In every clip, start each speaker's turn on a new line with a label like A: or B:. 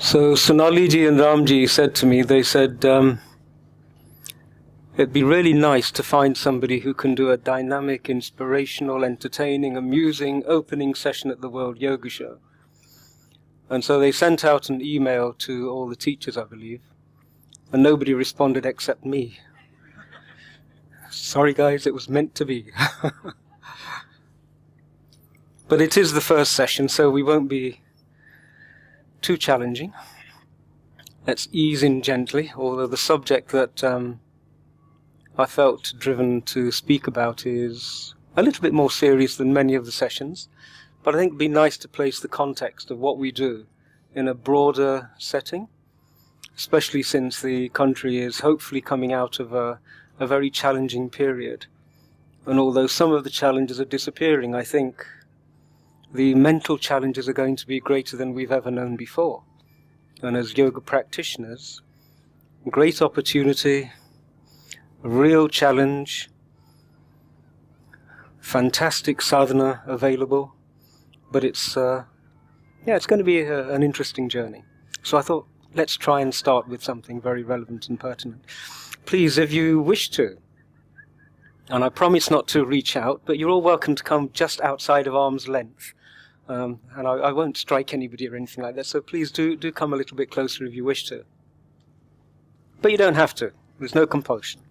A: So Sonali and Ramji said to me, they said, it'd be really nice to find somebody who can do a dynamic, inspirational, entertaining, amusing opening session at the World Yoga Show. And so they sent out an email to all the teachers, I believe, and nobody responded except me. Sorry guys, it was meant to be. But it is the first session, so we won't be too challenging. Let's ease in gently, although the subject that I felt driven to speak about is a little bit more serious than many of the sessions, but I think it'd be nice to place the context of what we do in a broader setting, especially since the country is hopefully coming out of a very challenging period. And although some of the challenges are disappearing, I think the mental challenges are going to be greater than we've ever known before. And as yoga practitioners, great opportunity, real challenge, fantastic sadhana available, but it's going to be an interesting journey. So I thought, let's try and start with something very relevant and pertinent. Please, if you wish to, and I promise not to reach out, but you're all welcome to come just outside of arm's length. And I won't strike anybody or anything like that, so please do come a little bit closer if you wish to. But you don't have to. There's no compulsion.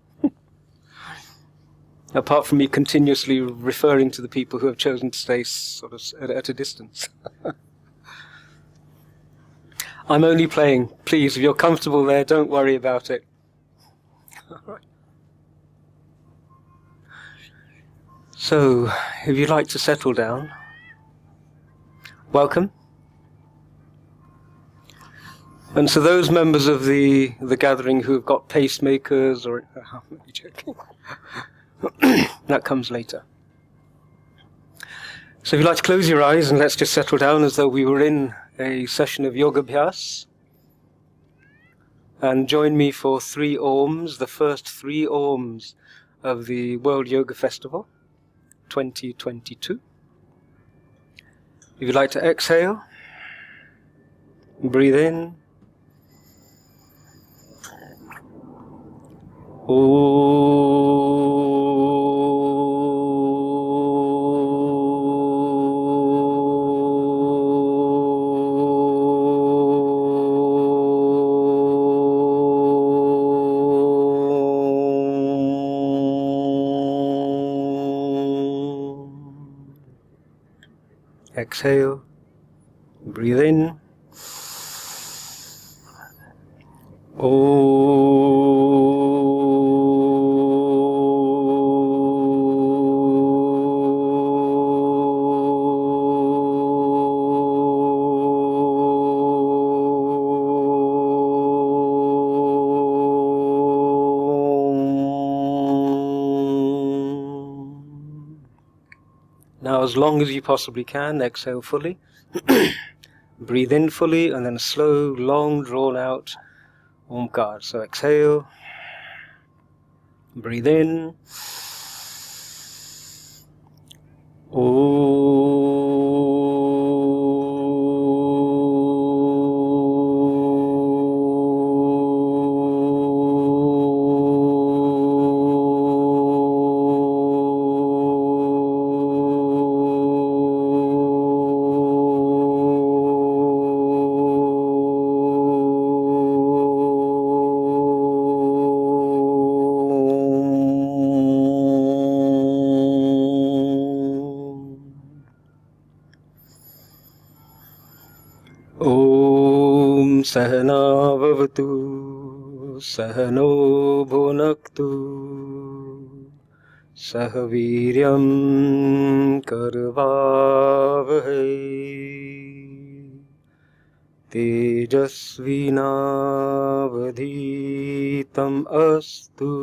A: Apart from me continuously referring to the people who have chosen to stay sort of at a distance. I'm only playing. Please, if you're comfortable there, don't worry about it. All right. So, if you'd like to settle down, welcome. And so those members of the gathering who have got pacemakers or... I'm only joking. That comes later. So if you'd like to close your eyes and let's just settle down as though we were in a session of Yoga Abhyas. And join me for 3 Oms, the first 3 Oms of the World Yoga Festival 2022. If you'd like to exhale, breathe in. Exhale, breathe in. Now, as long as you possibly can, exhale fully. Breathe in fully, and then a slow, long, drawn-out Omkar. So exhale. Breathe in. Sahana bhavatu, sahano bhunaktu, sahaviryam karvavahai, tejasvinavadhitam astu,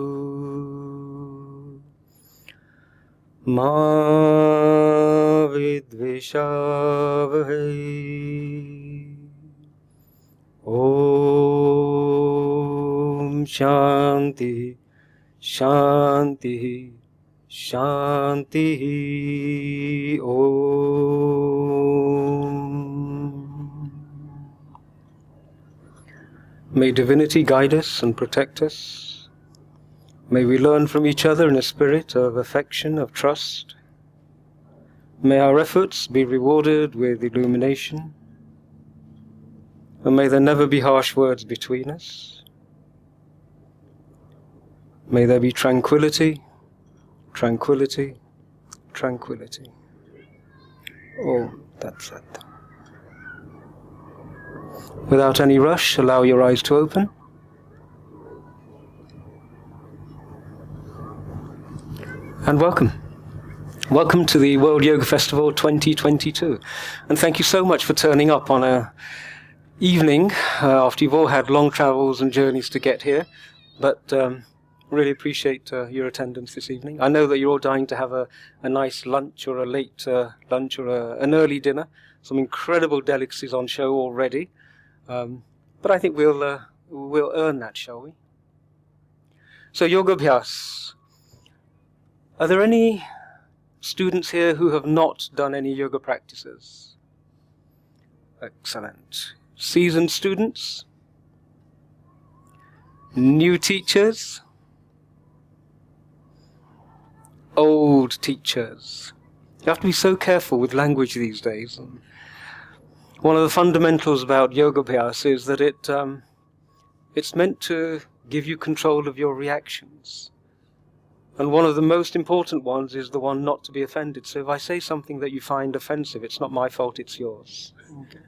A: ma vidvishavahai. Om Shanti, Shanti, Shanti. Om. May divinity guide us and protect us. May we learn from each other in a spirit of affection, of trust. May our efforts be rewarded with illumination. And may there never be harsh words between us. May there be tranquility, tranquility, tranquility. Oh, that's it. Without any rush, allow your eyes to open. And welcome. Welcome to the World Yoga Festival 2022. And thank you so much for turning up on a evening after you've all had long travels and journeys to get here. But really appreciate your attendance this evening. I know that you're all dying to have a nice lunch or a late lunch or an early dinner. Some incredible delicacies on show already. But I think we'll earn that, shall we? So Yoga Abhyas. Are there any students here who have not done any yoga practices? Excellent. Seasoned students? New teachers? Old teachers? You have to be so careful with language these days. One of the fundamentals about Yoga Abhyas is that it's meant to give you control of your reactions. And one of the most important ones is the one not to be offended. So if I say something that you find offensive, it's not my fault, it's yours. Okay.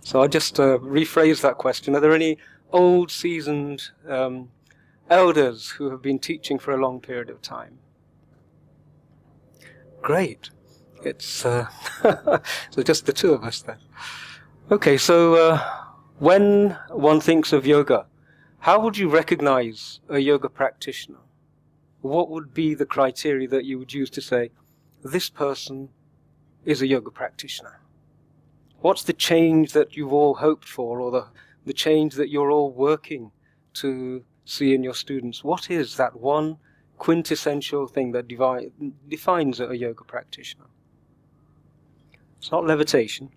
A: So I'll just rephrase that question. Are there any old, seasoned elders who have been teaching for a long period of time? Great. It's so just the two of us then. Okay, so when one thinks of yoga, how would you recognize a yoga practitioner? What would be the criteria that you would use to say, this person is a yoga practitioner? What's the change that you've all hoped for, or the change that you're all working to see in your students? What is that one quintessential thing that defines a yoga practitioner? It's not levitation.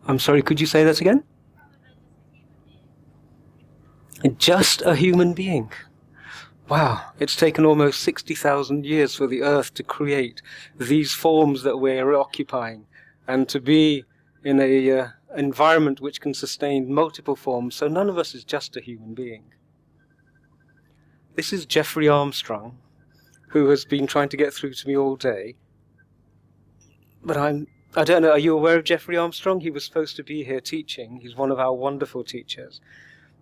A: I'm sorry, could you say that again? Just a human being. Wow, it's taken almost 60,000 years for the earth to create these forms that we're occupying, and to be in a environment which can sustain multiple forms, so none of us is just a human being. This is Jeffrey Armstrong, who has been trying to get through to me all day. But I don't know, are you aware of Jeffrey Armstrong? He was supposed to be here teaching. He's one of our wonderful teachers.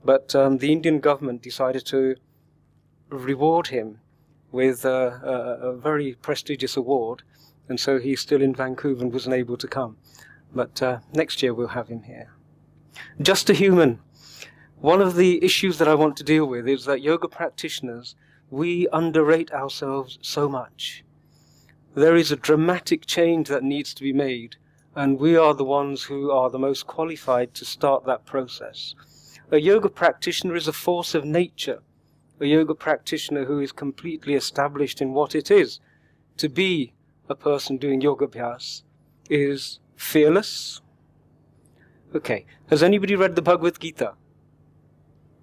A: But the Indian government decided to reward him with a very prestigious award, and so he's still in Vancouver and wasn't able to come. But next year we'll have him here. Just a human. One of the issues that I want to deal with is that yoga practitioners, we underrate ourselves so much. There is a dramatic change that needs to be made, and we are the ones who are the most qualified to start that process. A yoga practitioner is a force of nature. A yoga practitioner who is completely established in what it is to be a person doing yoga abhyas is fearless. Okay, has anybody read the Bhagavad Gita?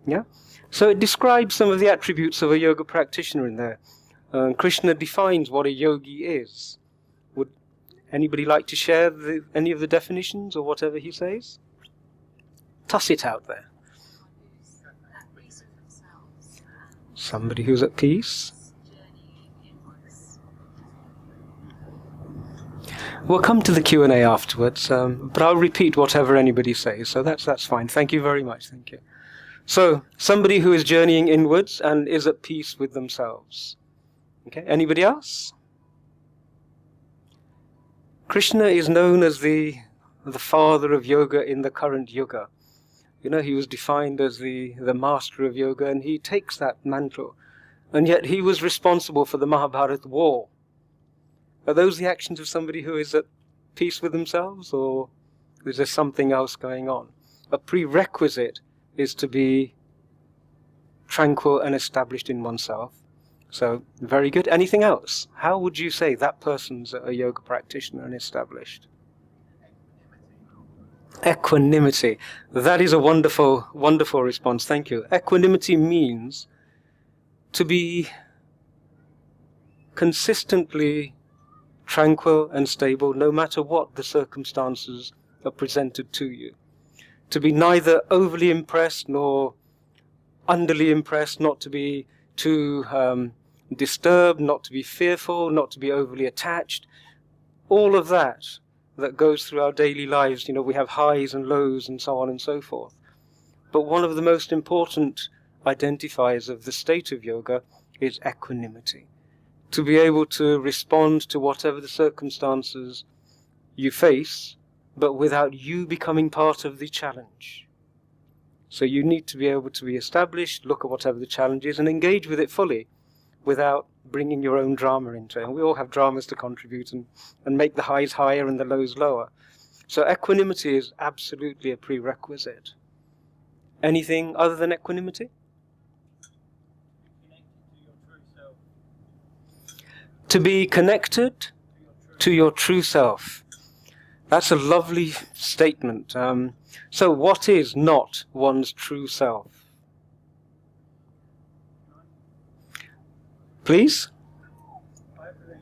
A: Yeah? So it describes some of the attributes of a yoga practitioner in there. Krishna defines what a yogi is. Would anybody like to share any of the definitions or whatever he says? Toss it out there. Somebody who's at peace. We'll come to the Q&A afterwards, but I'll repeat whatever anybody says, so that's fine. Thank you very much, thank you. So, somebody who is journeying inwards and is at peace with themselves. Okay, anybody else? Krishna is known as the father of yoga in the current yuga. You know, he was defined as the master of yoga, and he takes that mantle. And yet he was responsible for the Mahabharata war. Are those the actions of somebody who is at peace with themselves, or is there something else going on? A prerequisite is to be tranquil and established in oneself. So, very good. Anything else? How would you say that person's a yoga practitioner and established? Equanimity. That is a wonderful, wonderful response. Thank you. Equanimity means to be consistently tranquil and stable no matter what the circumstances are presented to you. To be neither overly impressed nor underly impressed, not to be too disturbed, not to be fearful, not to be overly attached. All of that goes through our daily lives. You know, we have highs and lows and so on and so forth. But one of the most important identifiers of the state of yoga is equanimity. To be able to respond to whatever the circumstances you face, but without you becoming part of the challenge. So you need to be able to be established, look at whatever the challenge is, and engage with it fully without bringing your own drama into it. And we all have dramas to contribute and make the highs higher and the lows lower. So equanimity is absolutely a prerequisite. Anything other than equanimity? To be connected to your true self. That's a lovely statement. So what is not one's true self? Please?
B: I believe,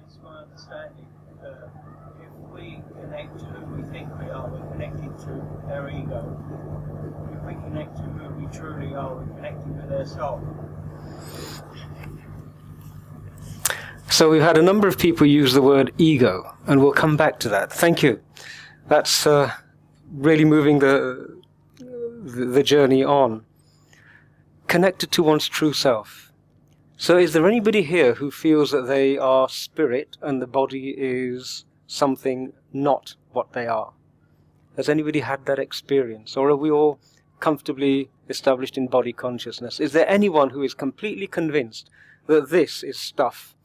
B: it's my understanding, if we connect to who we think we are, we're connecting to our ego. If we connect to who we truly are, we're connecting with our soul.
A: So we've had a number of people use the word ego, and we'll come back to that. Thank you. That's really moving the journey on. Connected to one's true self. So is there anybody here who feels that they are spirit and the body is something not what they are? Has anybody had that experience? Or are we all comfortably established in body consciousness? Is there anyone who is completely convinced that this is stuff,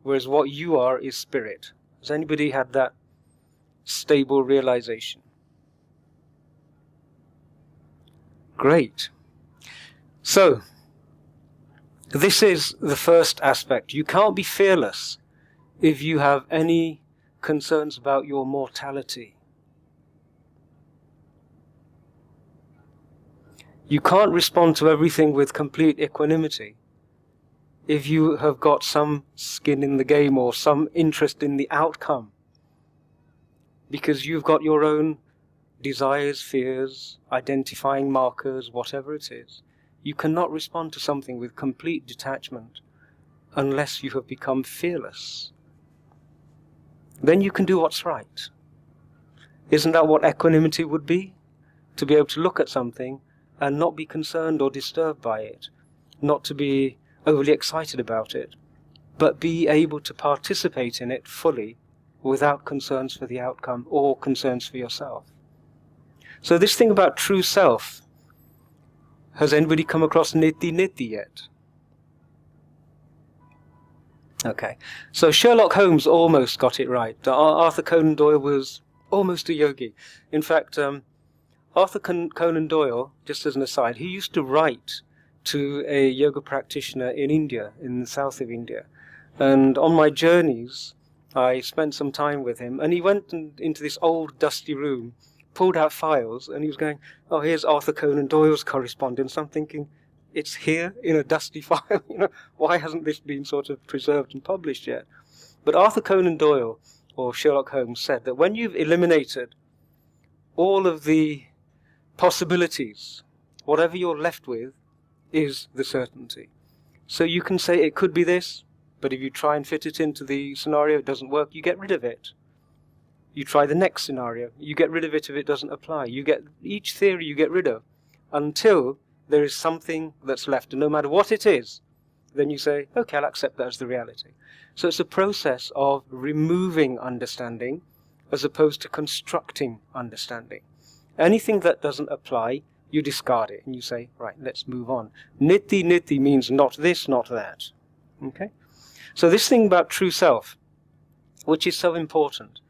A: whereas what you are is spirit? Has anybody had that stable realization? Great. So, this is the first aspect. You can't be fearless if you have any concerns about your mortality. You can't respond to everything with complete equanimity if you have got some skin in the game or some interest in the outcome, because you've got your own desires, fears, identifying markers, whatever it is. You cannot respond to something with complete detachment unless you have become fearless. Then you can do what's right. Isn't that what equanimity would be? To be able to look at something and not be concerned or disturbed by it, not to be overly excited about it, but be able to participate in it fully without concerns for the outcome or concerns for yourself. So this thing about true self, has anybody come across niti-niti yet? Okay, so Sherlock Holmes almost got it right. Arthur Conan Doyle was almost a yogi. In fact, Arthur Conan Doyle, just as an aside, he used to write to a yoga practitioner in India, in the south of India. And on my journeys, I spent some time with him, and he went into this old dusty room, pulled out files, and he was going, oh, here's Arthur Conan Doyle's correspondence. I'm thinking, it's here in a dusty file. Why hasn't this been sort of preserved and published yet? But Arthur Conan Doyle, or Sherlock Holmes, said that when you've eliminated all of the possibilities, whatever you're left with is the certainty. So you can say it could be this, but if you try and fit it into the scenario, it doesn't work, you get rid of it. You try the next scenario, you get rid of it if it doesn't apply. You get each theory you get rid of until there is something that's left, and no matter what it is, then you say, okay, I'll accept that as the reality. So it's a process of removing understanding as opposed to constructing understanding. Anything that doesn't apply, you discard it and you say, right, let's move on. Niti-niti means not this, not that. Okay? So this thing about true self, which is so important,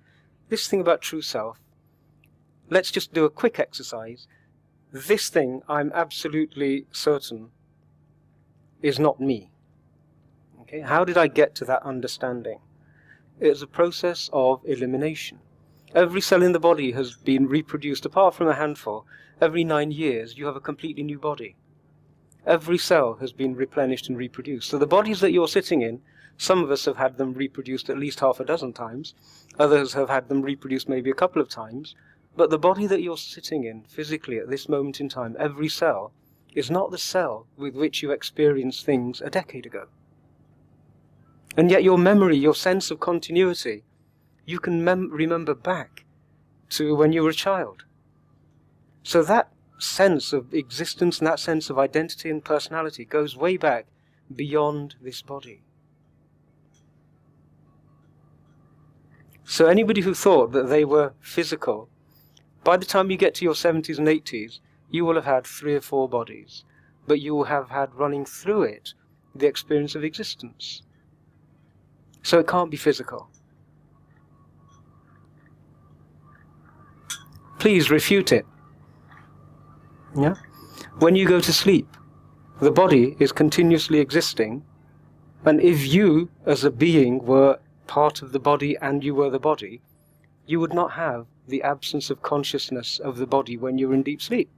A: this thing about true self, let's just do a quick exercise. This thing, I'm absolutely certain, is not me. Okay? How did I get to that understanding? It's a process of elimination. Every cell in the body has been reproduced, apart from a handful. Every 9 years, you have a completely new body. Every cell has been replenished and reproduced. So the bodies that you're sitting in, some of us have had them reproduced at least half a dozen times. Others have had them reproduced maybe a couple of times. But the body that you're sitting in, physically, at this moment in time, every cell, is not the cell with which you experienced things a decade ago. And yet your memory, your sense of continuity, you can remember back to when you were a child. So that sense of existence and that sense of identity and personality goes way back beyond this body. So anybody who thought that they were physical, by the time you get to your 70s and 80s, you will have had 3 or 4 bodies, but you will have had running through it the experience of existence. So it can't be physical. Please refute it. Yeah? When you go to sleep, the body is continuously existing, and if you, as a being, were part of the body and you were the body, you would not have the absence of consciousness of the body when you're in deep sleep.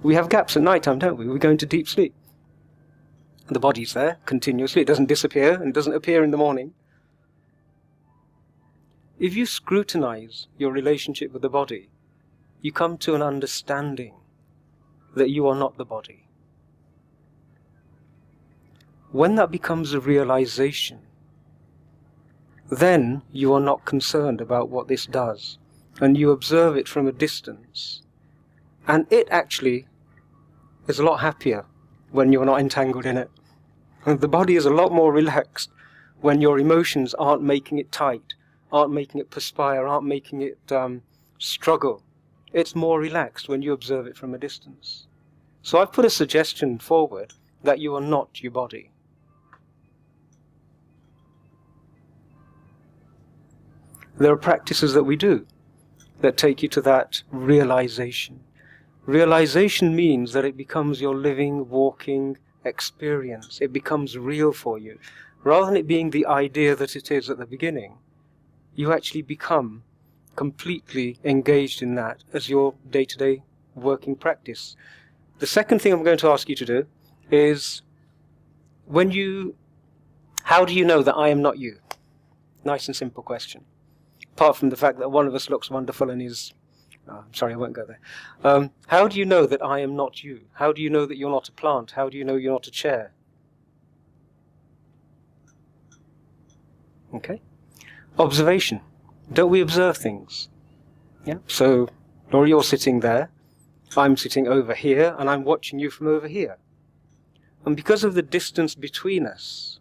A: We have gaps at night time, don't we? We go into deep sleep. The body's there continuously. It doesn't disappear and doesn't appear in the morning. If you scrutinize your relationship with the body, you come to an understanding that you are not the body. When that becomes a realization, then you are not concerned about what this does, and you observe it from a distance. And it actually is a lot happier when you're not entangled in it. And the body is a lot more relaxed when your emotions aren't making it tight, aren't making it perspire, aren't making it struggle. It's more relaxed when you observe it from a distance. So I've put a suggestion forward that you are not your body. There are practices that we do that take you to that realization. Realization means that it becomes your living, walking experience. It becomes real for you. Rather than it being the idea that it is at the beginning, you actually become completely engaged in that as your day-to-day working practice. The second thing I'm going to ask you to do is, how do you know that I am not you? Nice and simple question. Apart from the fact that one of us looks wonderful and is... sorry, I won't go there. How do you know that I am not you? How do you know that you're not a plant? How do you know you're not a chair? Okay. Observation. Don't we observe things? Yeah. So, Laura, you're sitting there. I'm sitting over here, and I'm watching you from over here. And because of the distance between us,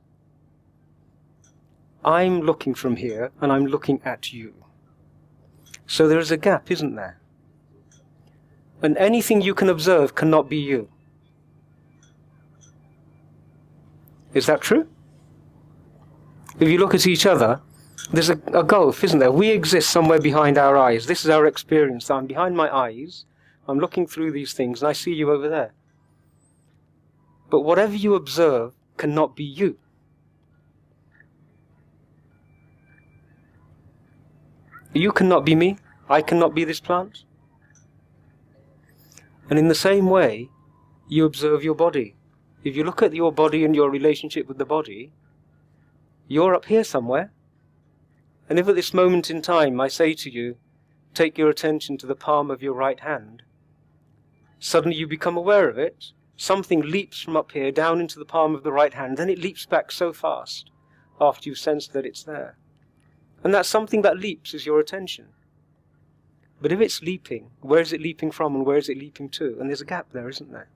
A: I'm looking from here, and I'm looking at you. So there is a gap, isn't there? And anything you can observe cannot be you. Is that true? If you look at each other, there's a gulf, isn't there? We exist somewhere behind our eyes. This is our experience. I'm behind my eyes, I'm looking through these things, and I see you over there. But whatever you observe cannot be you. You cannot be me. I cannot be this plant. And in the same way, you observe your body. If you look at your body and your relationship with the body, you're up here somewhere. And if at this moment in time I say to you, take your attention to the palm of your right hand, suddenly you become aware of it. Something leaps from up here down into the palm of the right hand, then it leaps back so fast after you've sensed that it's there. And that something that leaps is your attention. But if it's leaping, where is it leaping from and where is it leaping to? And there's a gap there, isn't there?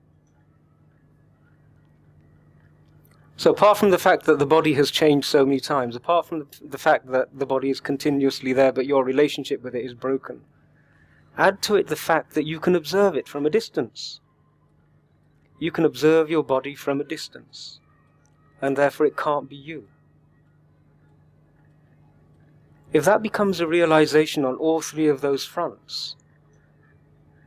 A: So apart from the fact that the body has changed so many times, apart from the fact that the body is continuously there but your relationship with it is broken, add to it the fact that you can observe it from a distance. You can observe your body from a distance, and therefore it can't be you. If that becomes a realization on all 3 of those fronts,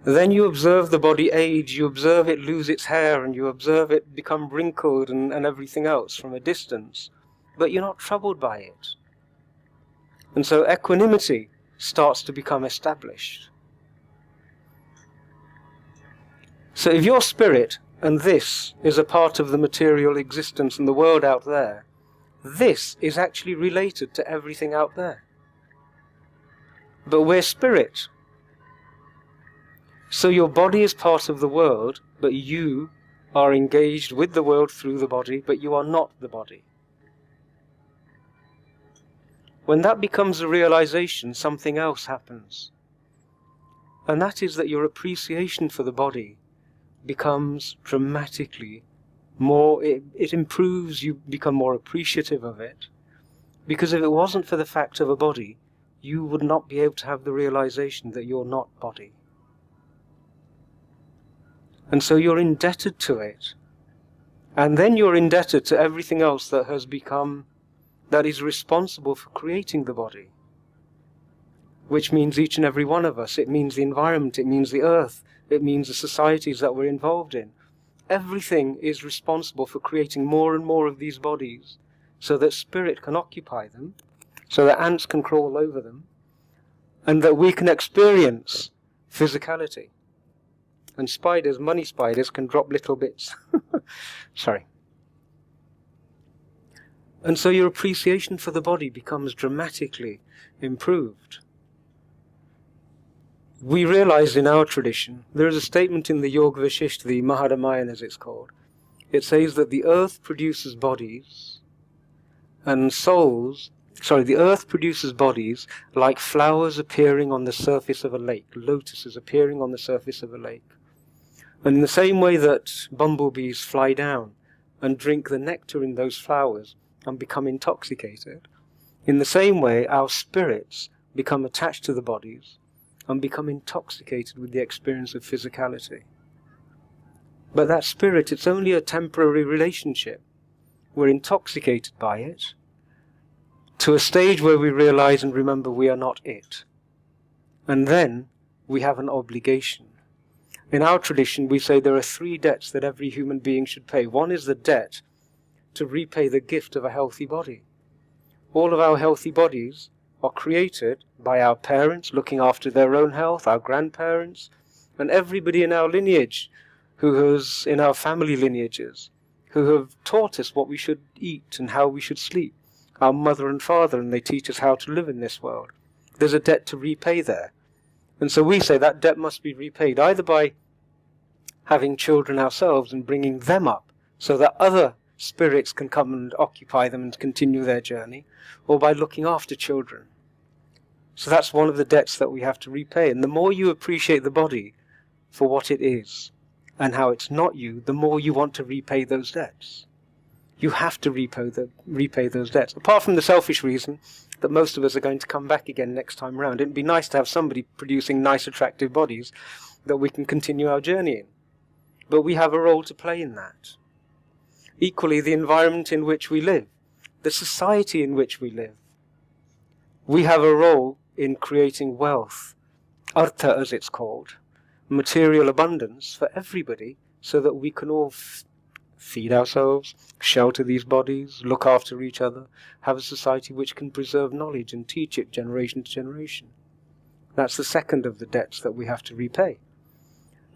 A: then you observe the body age, you observe it lose its hair, and you observe it become wrinkled and everything else from a distance, but you're not troubled by it. And so equanimity starts to become established. So if your spirit and this is a part of the material existence and the world out there, this is actually related to everything out there. But we're spirit. So your body is part of the world, but you are engaged with the world through the body, but you are not the body. When that becomes a realization, something else happens. And that is that your appreciation for the body becomes dramatically more, it improves, you become more appreciative of it. Because if it wasn't for the fact of a body, you would not be able to have the realization that you're not body. And so you're indebted to it. And then you're indebted to everything else that has become, that is responsible for creating the body. Which means each and every one of us. It means the environment, it means the earth, it means the societies that we're involved in. Everything is responsible for creating more and more of these bodies so that spirit can occupy them, so that ants can crawl over them, and that we can experience physicality. And spiders, money spiders, can drop little bits. Sorry. And so your appreciation for the body becomes dramatically improved. We realize in our tradition, there is a statement in the Yoga Vashishta, the Maharamayana as it's called. It says that the earth produces bodies and souls, the earth produces bodies like flowers appearing on the surface of a lake, lotuses appearing on the surface of a lake. And in the same way that bumblebees fly down and drink the nectar in those flowers and become intoxicated, in the same way our spirits become attached to the bodies and become intoxicated with the experience of physicality. But that spirit, it's only a temporary relationship. We're intoxicated by it to a stage where we realize and remember we are not it. And then we have an obligation. In our tradition, we say there are 3 debts that every human being should pay. One is the debt to repay the gift of a healthy body. All of our healthy bodies are created by our parents looking after their own health, our grandparents, and everybody in our lineage in our family lineages, who have taught us what we should eat and how we should sleep. Our mother and father, and they teach us how to live in this world. There's a debt to repay there. And so we say that debt must be repaid either by having children ourselves and bringing them up so that other spirits can come and occupy them and continue their journey, or by looking after children. So that's one of the debts that we have to repay. And the more you appreciate the body for what it is and how it's not you, the more you want to repay those debts. You have to repay those debts. Apart from the selfish reason that most of us are going to come back again next time around. It'd be nice to have somebody producing nice, attractive bodies that we can continue our journey in. But we have a role to play in that. Equally, the environment in which we live, the society in which we live. We have a role in creating wealth, artha as it's called, material abundance for everybody, so that we can all feed ourselves, shelter these bodies, look after each other, have a society which can preserve knowledge and teach it generation to generation. That's the second of the debts that we have to repay.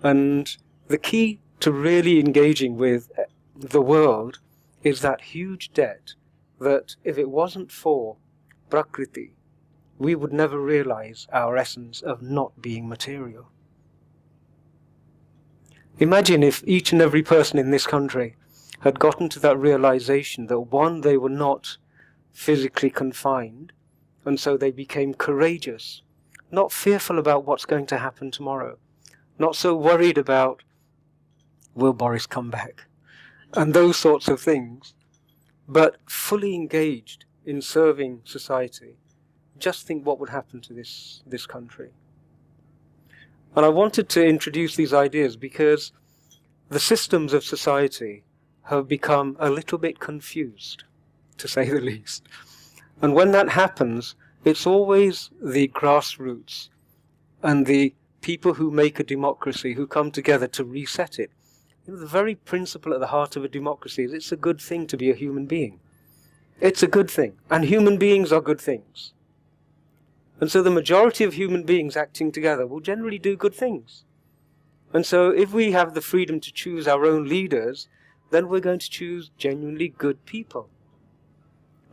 A: And the key to really engaging with the world is that huge debt that if it wasn't for Prakriti, we would never realize our essence of not being material. Imagine if each and every person in this country had gotten to that realization that one, they were not physically confined, and so they became courageous, not fearful about what's going to happen tomorrow, not so worried about, will Boris come back, and those sorts of things, but fully engaged in serving society. Just think what would happen to this country. And I wanted to introduce these ideas because the systems of society have become a little bit confused, to say the least. And when that happens, it's always the grassroots and the people who make a democracy who come together to reset it. You know, the very principle at the heart of a democracy is it's a good thing to be a human being. It's a good thing. And human beings are good things. And so the majority of human beings acting together will generally do good things. And so if we have the freedom to choose our own leaders, then we're going to choose genuinely good people.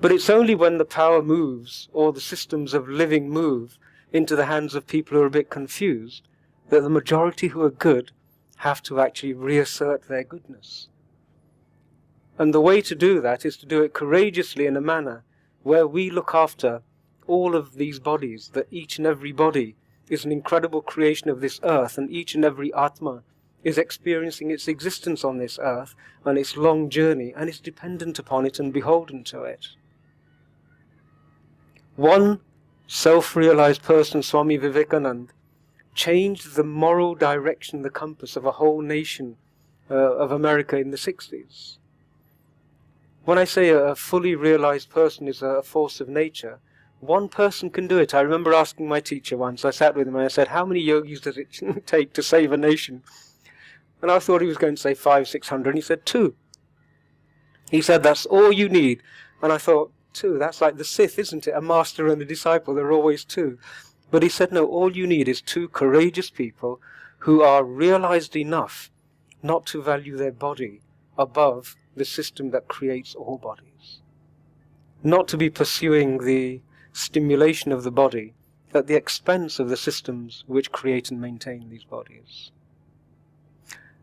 A: But it's only when the power moves, or the systems of living move, into the hands of people who are a bit confused, that the majority who are good have to actually reassert their goodness. And the way to do that is to do it courageously in a manner where we look after all of these bodies, that each and every body is an incredible creation of this earth, and each and every Atma is experiencing its existence on this earth and its long journey, and is dependent upon it and beholden to it. One self-realized person, Swami Vivekananda, changed the moral direction, the compass of a whole nation of America in the 60s. When I say a fully realized person is a force of nature, one person can do it. I remember asking my teacher once, I sat with him and I said, how many yogis does it take to save a nation? And I thought he was going to say 500, 600, and he said 2. He said, that's all you need. And I thought, 2, that's like the Sith, isn't it? A master and a disciple, there are always 2. But he said, no, all you need is 2 courageous people who are realized enough not to value their body above the system that creates all bodies. Not to be pursuing the stimulation of the body at the expense of the systems which create and maintain these bodies.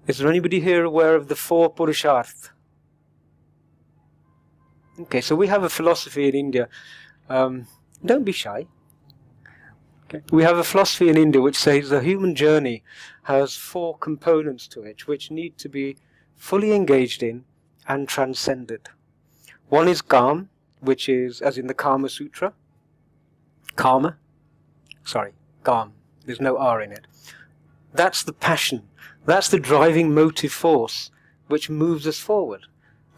A: Is there anybody here aware of the 4 Purusharth? Okay, so we have a philosophy in India. Don't be shy. Okay. We have a philosophy in India which says the human journey has 4 components to it which need to be fully engaged in and transcended. One is Kam, which is, as in the Kama Sutra, Kam, there's no R in it. That's the passion, that's the driving motive force which moves us forward.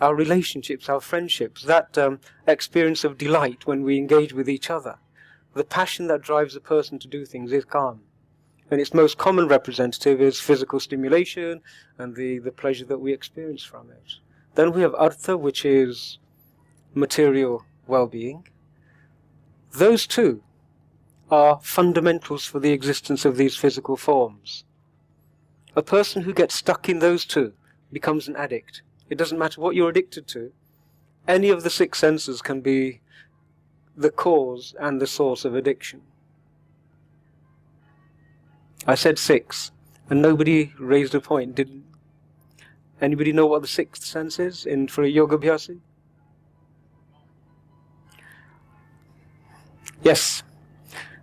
A: Our relationships, our friendships, that experience of delight when we engage with each other. The passion that drives a person to do things is Kam. And its most common representative is physical stimulation and the pleasure that we experience from it. Then we have Artha, which is material well-being. Those 2 are fundamentals for the existence of these physical forms. A person who gets stuck in those 2 becomes an addict. It doesn't matter what you're addicted to. Any of the 6 senses can be the cause and the source of addiction. I said 6, and nobody raised a point. Did anybody know what the 6th sense is for a yoga abhyasi? Yes.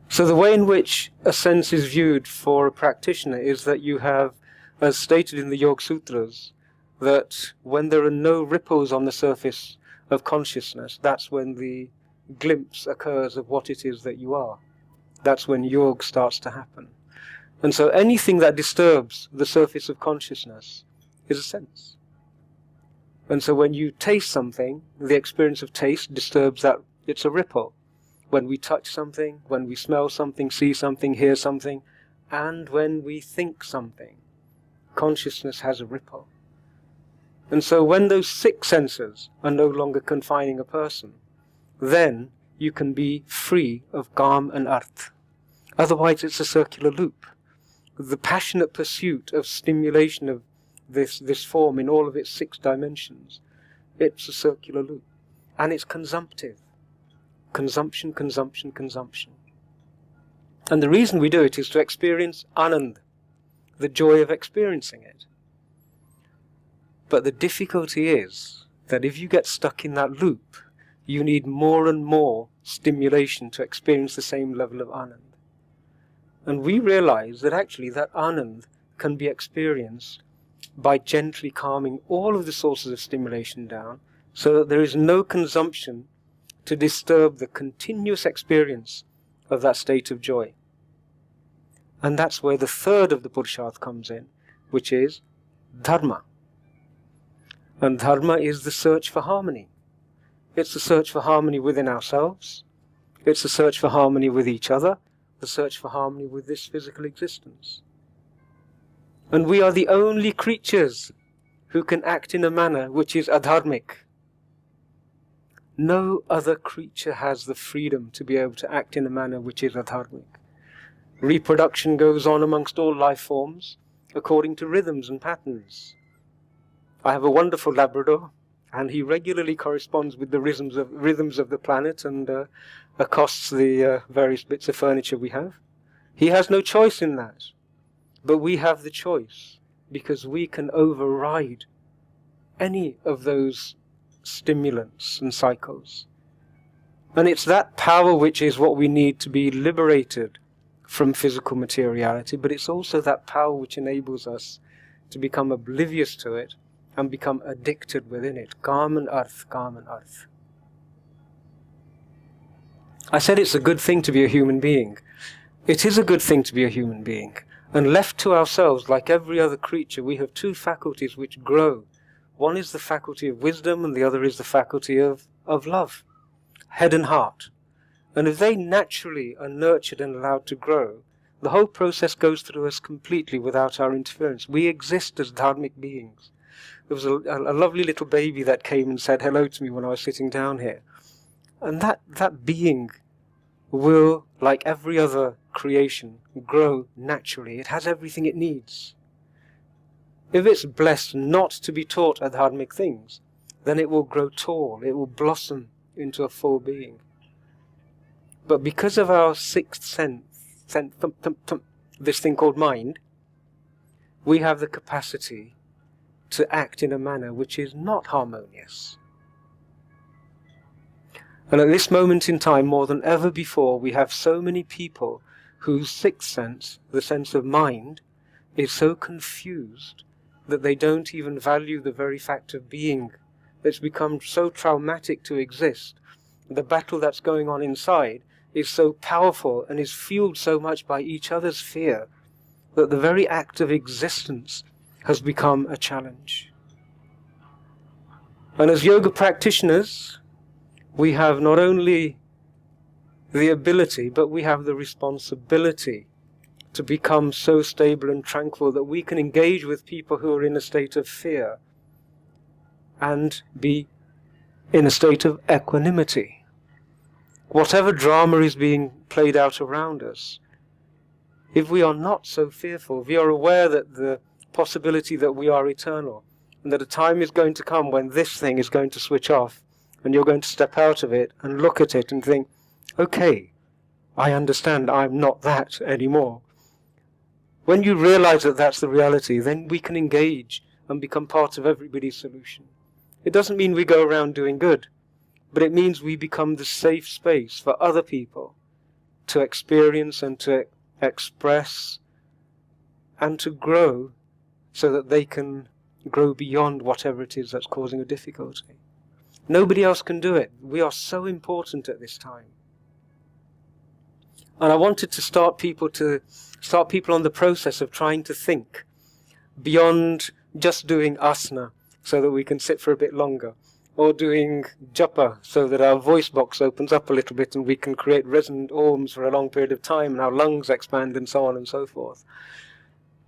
A: So the way in which a sense is viewed for a practitioner is that you have, as stated in the Yoga Sutras, that when there are no ripples on the surface of consciousness, that's when the glimpse occurs of what it is that you are. That's when yoga starts to happen. And so anything that disturbs the surface of consciousness is a sense. And so when you taste something, the experience of taste disturbs that, it's a ripple. When we touch something, when we smell something, see something, hear something, and when we think something, consciousness has a ripple. And so when those 6 senses are no longer confining a person, then you can be free of Kam and Arth. Otherwise it's a circular loop. The passionate pursuit of stimulation of this form in all of its 6 dimensions, it's a circular loop. And it's consumptive. Consumption, consumption, consumption. And the reason we do it is to experience Anand, the joy of experiencing it. But the difficulty is that if you get stuck in that loop, you need more and more stimulation to experience the same level of Anand. And we realize that actually that Anand can be experienced by gently calming all of the sources of stimulation down so that there is no consumption to disturb the continuous experience of that state of joy. And that's where the 3rd of the Purusharth comes in, which is Dharma. And Dharma is the search for harmony. It's the search for harmony within ourselves. It's the search for harmony with each other. The search for harmony with this physical existence. And we are the only creatures who can act in a manner which is adharmic. No other creature has the freedom to be able to act in a manner which is adharmic. Reproduction goes on amongst all life forms according to rhythms and patterns. I have a wonderful Labrador, and he regularly corresponds with the rhythms of the planet and accosts the various bits of furniture we have. He has no choice in that, but we have the choice, because we can override any of those stimulants and cycles. And it's that power which is what we need to be liberated from physical materiality, but it's also that power which enables us to become oblivious to it and become addicted within it. Kam and arth, kam and arth. I said it's a good thing to be a human being. It is a good thing to be a human being. And left to ourselves, like every other creature, we have two faculties which grow. One is the faculty of wisdom, and the other is the faculty of love, head and heart. And if they naturally are nurtured and allowed to grow, the whole process goes through us completely without our interference. We exist as dharmic beings. There was a lovely little baby that came and said hello to me when I was sitting down here. And that being will, like every other creation, grow naturally. It has everything it needs. If it's blessed not to be taught adharmic things, then it will grow tall, it will blossom into a full being. But because of our sixth sense, this thing called mind, we have the capacity to act in a manner which is not harmonious. And at this moment in time, more than ever before, we have so many people whose sixth sense, the sense of mind, is so confused that they don't even value the very fact of being. It's become so traumatic to exist. The battle that's going on inside is so powerful and is fueled so much by each other's fear that the very act of existence has become a challenge. And as yoga practitioners, we have not only the ability, but we have the responsibility to become so stable and tranquil that we can engage with people who are in a state of fear and be in a state of equanimity. Whatever drama is being played out around us, if we are not so fearful, if we are aware that the possibility that we are eternal, and that a time is going to come when this thing is going to switch off, and you're going to step out of it and look at it and think, okay, I understand I'm not that anymore. When you realize that that's the reality, then we can engage and become part of everybody's solution. It doesn't mean we go around doing good, but it means we become the safe space for other people to experience and to express and to grow so that they can grow beyond whatever it is that's causing a difficulty. Nobody else can do it. We are so important at this time. And I wanted to start people on the process of trying to think beyond just doing asana so that we can sit for a bit longer, or doing japa so that our voice box opens up a little bit and we can create resonant orms for a long period of time and our lungs expand and so on and so forth.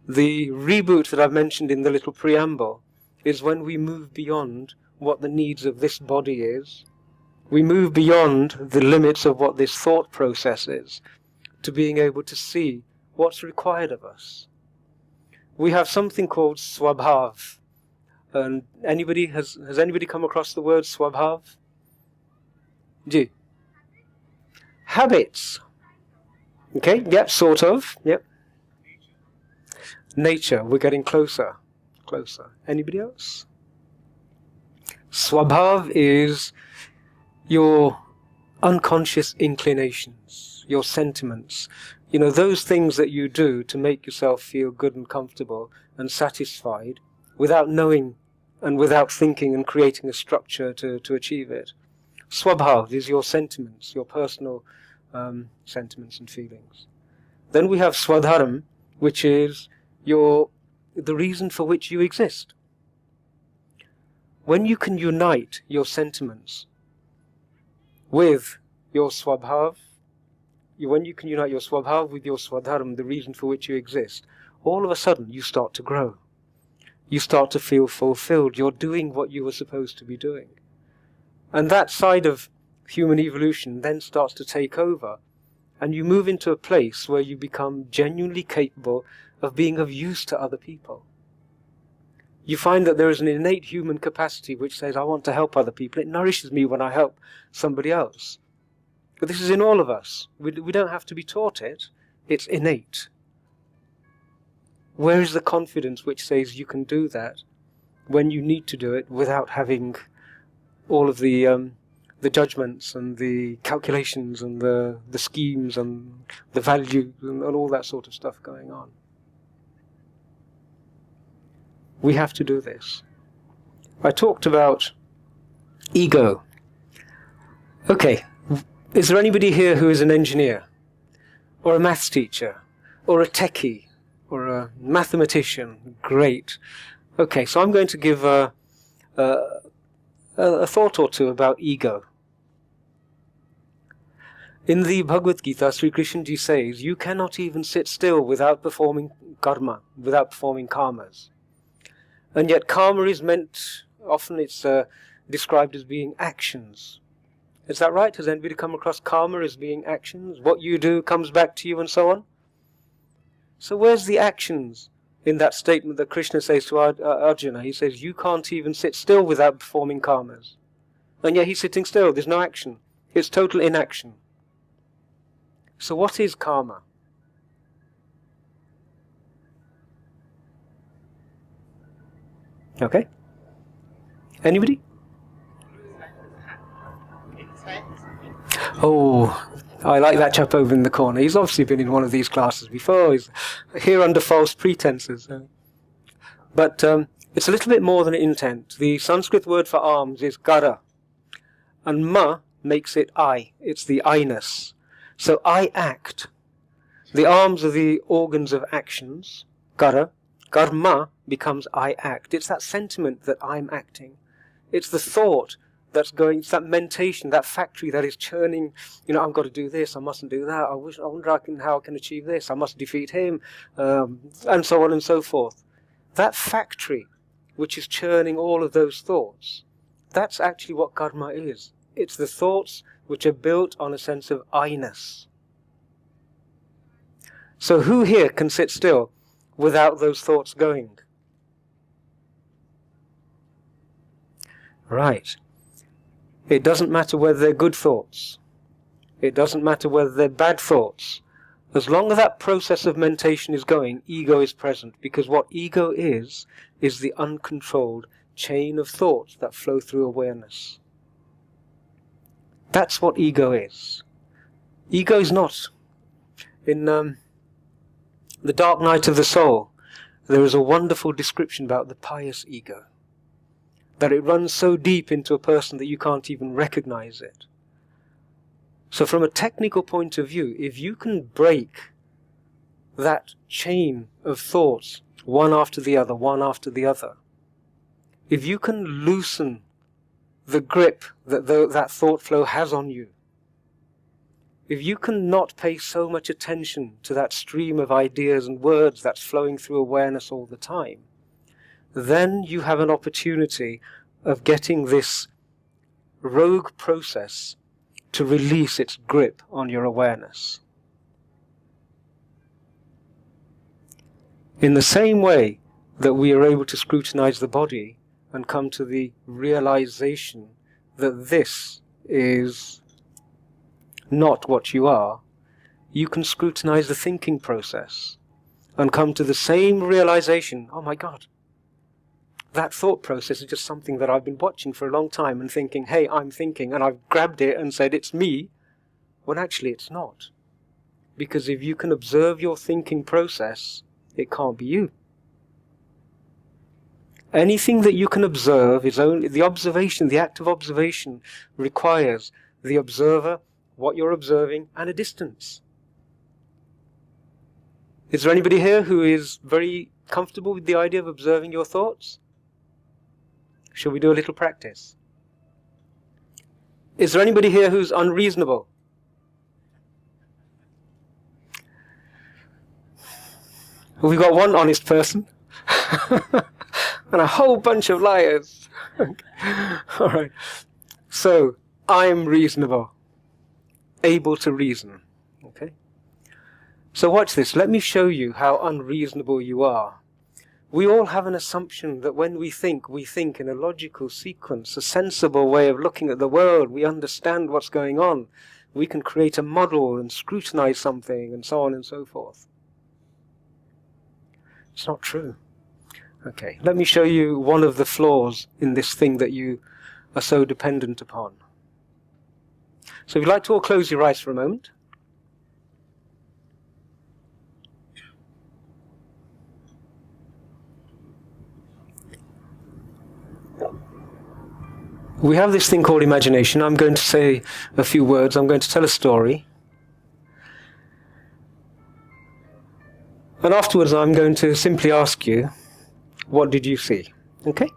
A: The reboot that I've mentioned in the little preamble is when we move beyond what the needs of this body is. We move beyond the limits of what this thought process is to being able to see what's required of us. We have something called swabhav. And has anybody come across the word swabhav? Ji? Habits. Okay, yep, sort of, yep. Nature, we're getting closer. Anybody else? Swabhav is your unconscious inclinations, your sentiments, those things that you do to make yourself feel good and comfortable and satisfied without knowing and without thinking and creating a structure to achieve it. Swabhav is your sentiments, your personal sentiments and feelings. Then we have swadharam, which is the reason for which you exist. When you can unite your sentiments with your swabhav, when you can unite your swabhav with your swadharam, the reason for which you exist, all of a sudden you start to grow. You start to feel fulfilled. You're doing what you were supposed to be doing. And that side of human evolution then starts to take over, and you move into a place where you become genuinely capable of being of use to other people. You find that there is an innate human capacity which says, I want to help other people. It nourishes me when I help somebody else. But this is in all of us. We don't have to be taught it. It's innate. Where is the confidence which says you can do that when you need to do it without having all of the judgments and the calculations and the schemes and the value and all that sort of stuff going on? We have to do this. I talked about ego. Okay, is there anybody here who is an engineer, or a maths teacher, or a techie, or a mathematician? Great. Okay, so I'm going to give a thought or two about ego. In the Bhagavad Gita, Sri Krishnaji says, you cannot even sit still without performing karma, without performing karmas. And yet karma is meant, often it's described as being actions. Is that right? Has anybody come across karma as being actions? What you do comes back to you and so on? So where's the actions in that statement that Krishna says to Arjuna? He says, you can't even sit still without performing karmas. And yet he's sitting still. There's no action. It's total inaction. So what is karma? Okay. Anybody? Oh, I like that chap over in the corner. He's obviously been in one of these classes before. He's here under false pretenses. But it's a little bit more than intent. The Sanskrit word for arms is gara. And ma makes it I. It's the I-ness. So I act. The arms are the organs of actions. Gara. Karma becomes I act. It's that sentiment that I'm acting. It's the thought that's going, it's that mentation, that factory that is churning, I've got to do this, I mustn't do that, I wonder how I can achieve this, I must defeat him, and so on and so forth. That factory which is churning all of those thoughts, that's actually what karma is. It's the thoughts which are built on a sense of I-ness. So who here can sit still without those thoughts going? Right. It doesn't matter whether they're good thoughts. It doesn't matter whether they're bad thoughts. As long as that process of mentation is going, ego is present. Because what ego is the uncontrolled chain of thoughts that flow through awareness. That's what ego is. Ego is not. In The Dark Night of the Soul, there is a wonderful description about the pious ego. That it runs so deep into a person that you can't even recognize it. So from a technical point of view, if you can break that chain of thoughts, one after the other, if you can loosen the grip that that thought flow has on you, if you can not pay so much attention to that stream of ideas and words that's flowing through awareness all the time, then you have an opportunity of getting this rogue process to release its grip on your awareness. In the same way that we are able to scrutinize the body and come to the realization that this is not what you are, you can scrutinize the thinking process and come to the same realization, oh my God, that thought process is just something that I've been watching for a long time and thinking, hey, I'm thinking, and I've grabbed it and said it's me, when actually it's not. Because if you can observe your thinking process, it can't be you. Anything that you can observe is only the observation, the act of observation requires the observer, what you're observing, and a distance. Is there anybody here who is very comfortable with the idea of observing your thoughts? Shall we do a little practice? Is there anybody here who's unreasonable? Well, we've got one honest person and a whole bunch of liars. All right. So, I am reasonable, able to reason. Okay? So watch this. Let me show you how unreasonable you are. We all have an assumption that when we think in a logical sequence, a sensible way of looking at the world. We understand what's going on. We can create a model and scrutinize something and so on and so forth. It's not true. Okay, let me show you one of the flaws in this thing that you are so dependent upon. So if you'd like to all close your eyes for a moment. We have this thing called imagination. I'm going to say a few words. I'm going to tell a story. And afterwards I'm going to simply ask you, what did you see? Okay?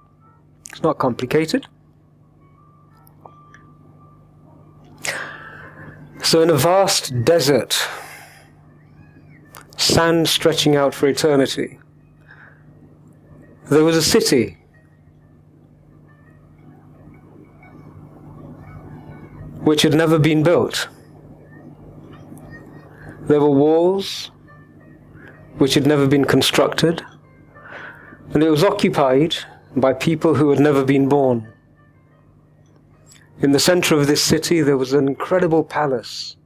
A: It's not complicated. So in a vast desert, sand stretching out for eternity, there was a city which had never been built. There were walls which had never been constructed, and it was occupied by people who had never been born. In the center of this city there was an incredible palace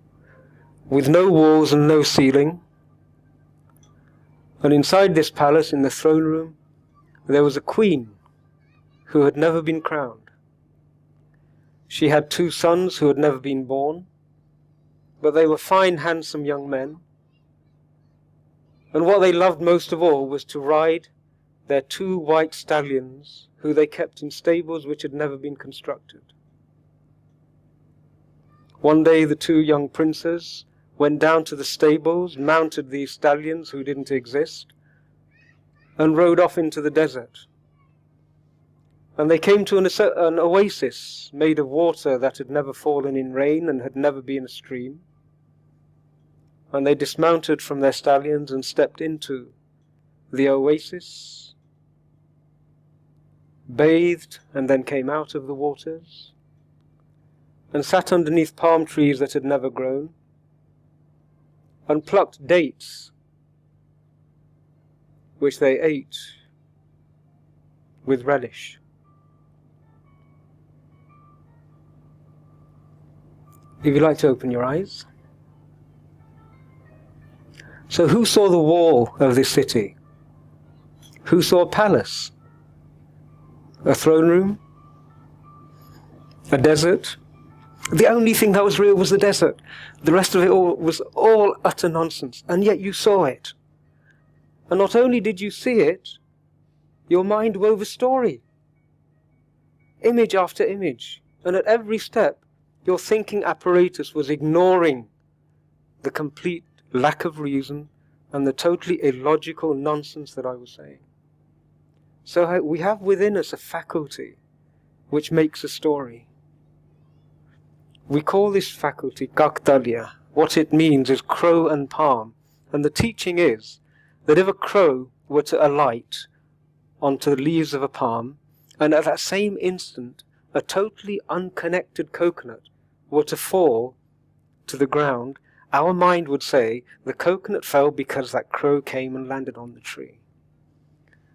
A: with no walls and no ceiling, and inside this palace, in the throne room, there was a queen who had never been crowned. She had 2 sons who had never been born, but they were fine, handsome young men. And what they loved most of all was to ride their 2 white stallions, who they kept in stables which had never been constructed. One day the 2 young princes went down to the stables, mounted these stallions who didn't exist, and rode off into the desert. And they came to an oasis made of water that had never fallen in rain and had never been a stream. And they dismounted from their stallions and stepped into the oasis, bathed and then came out of the waters, and sat underneath palm trees that had never grown, and plucked dates which they ate with relish. If you'd like to open your eyes. So who saw the wall of this city? Who saw a palace? A throne room? A desert? The only thing that was real was the desert. The rest of it all was all utter nonsense. And yet you saw it. And not only did you see it, your mind wove a story. Image after image. And at every step, your thinking apparatus was ignoring the complete lack of reason and the totally illogical nonsense that I was saying. So we have within us a faculty which makes a story. We call this faculty kaktalya. What it means is crow and palm. And the teaching is that if a crow were to alight onto the leaves of a palm, and at that same instant a totally unconnected coconut were to fall to the ground, our mind would say the coconut fell because that crow came and landed on the tree.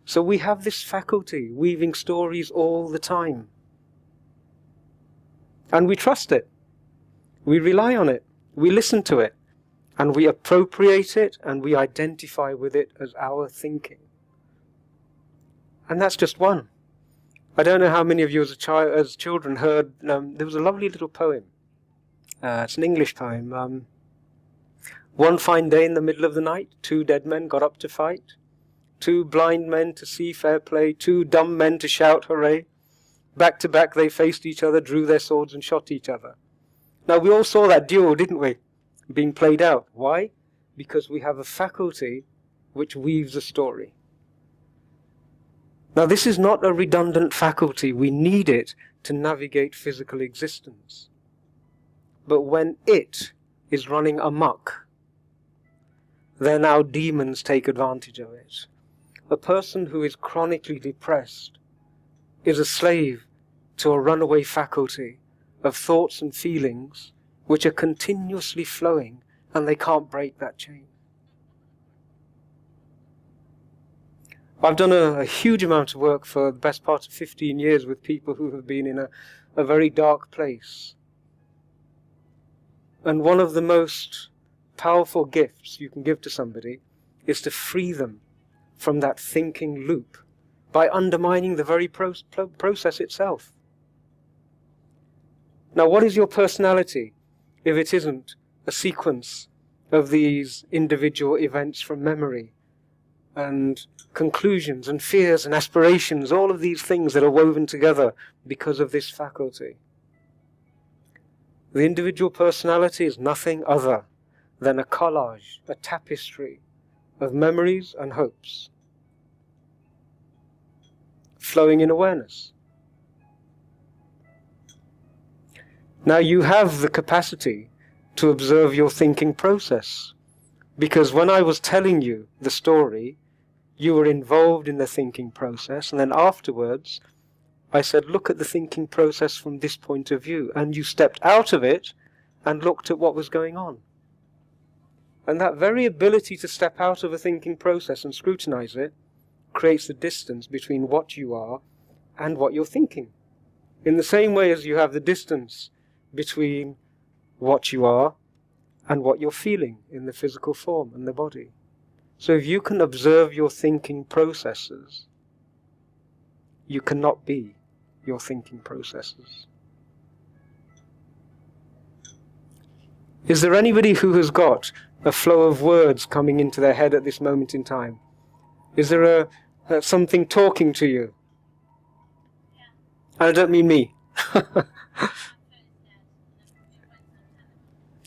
A: So we have this faculty, weaving stories all the time. And we trust it. We rely on it. We listen to it. And we appropriate it and we identify with it as our thinking. And that's just one. I don't know how many of you as children heard, there was a lovely little poem. It's an English poem. One fine day in the middle of the night, 2 dead men got up to fight. 2 blind men to see fair play, 2 dumb men to shout hooray. Back to back they faced each other, drew their swords and shot each other. Now we all saw that duel, didn't we? Being played out. Why? Because we have a faculty which weaves a story. Now this is not a redundant faculty. We need it to navigate physical existence. But when it is running amok, then our demons take advantage of it. A person who is chronically depressed is a slave to a runaway faculty of thoughts and feelings which are continuously flowing, and they can't break that chain. I've done a huge amount of work for the best part of 15 years with people who have been in a very dark place. And one of the most powerful gifts you can give to somebody is to free them from that thinking loop by undermining the very process itself. Now, what is your personality if it isn't a sequence of these individual events from memory and conclusions and fears and aspirations, all of these things that are woven together because of this faculty? The individual personality is nothing other than a collage, a tapestry of memories and hopes flowing in awareness. Now you have the capacity to observe your thinking process, because when I was telling you the story, you were involved in the thinking process, and then afterwards I said, look at the thinking process from this point of view, and you stepped out of it and looked at what was going on. And that very ability to step out of a thinking process and scrutinize it creates the distance between what you are and what you're thinking. In the same way as you have the distance between what you are and what you're feeling in the physical form and the body. So if you can observe your thinking processes, you cannot be your thinking processes. Is there anybody who has got a flow of words coming into their head at this moment in time? Is there something talking to you?
C: Yeah.
A: And I don't mean me.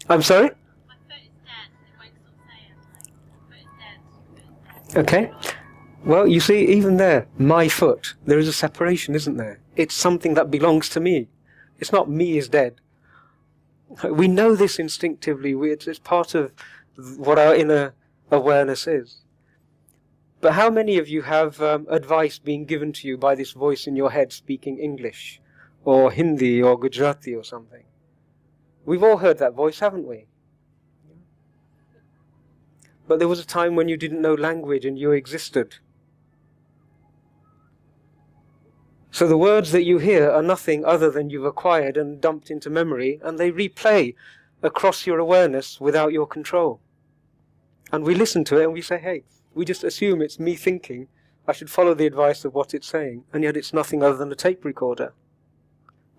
A: I'm sorry?
C: My foot is dead. It won't stop saying, like, foot is dead.
A: Okay. Well, you see, even there, my foot, there is a separation, isn't there? It's something that belongs to me. It's not me is dead. We know this instinctively. It's part of what our inner awareness is. But how many of you have advice being given to you by this voice in your head speaking English or Hindi or Gujarati or something? We've all heard that voice, haven't we? But there was a time when you didn't know language and you existed. So the words that you hear are nothing other than you've acquired and dumped into memory, and they replay across your awareness without your control. And we listen to it and we say, hey, we just assume it's me thinking, I should follow the advice of what it's saying, and yet it's nothing other than a tape recorder,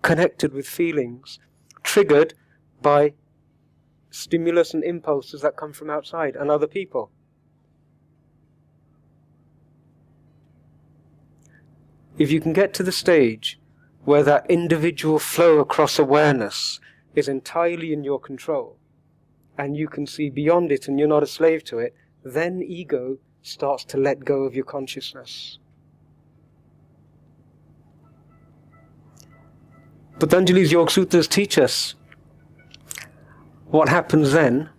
A: connected with feelings, triggered by stimulus and impulses that come from outside and other people. If you can get to the stage where that individual flow across awareness is entirely in your control, and you can see beyond it and you're not a slave to it, then ego starts to let go of your consciousness. Patanjali's Yoga Sutras teach us what happens then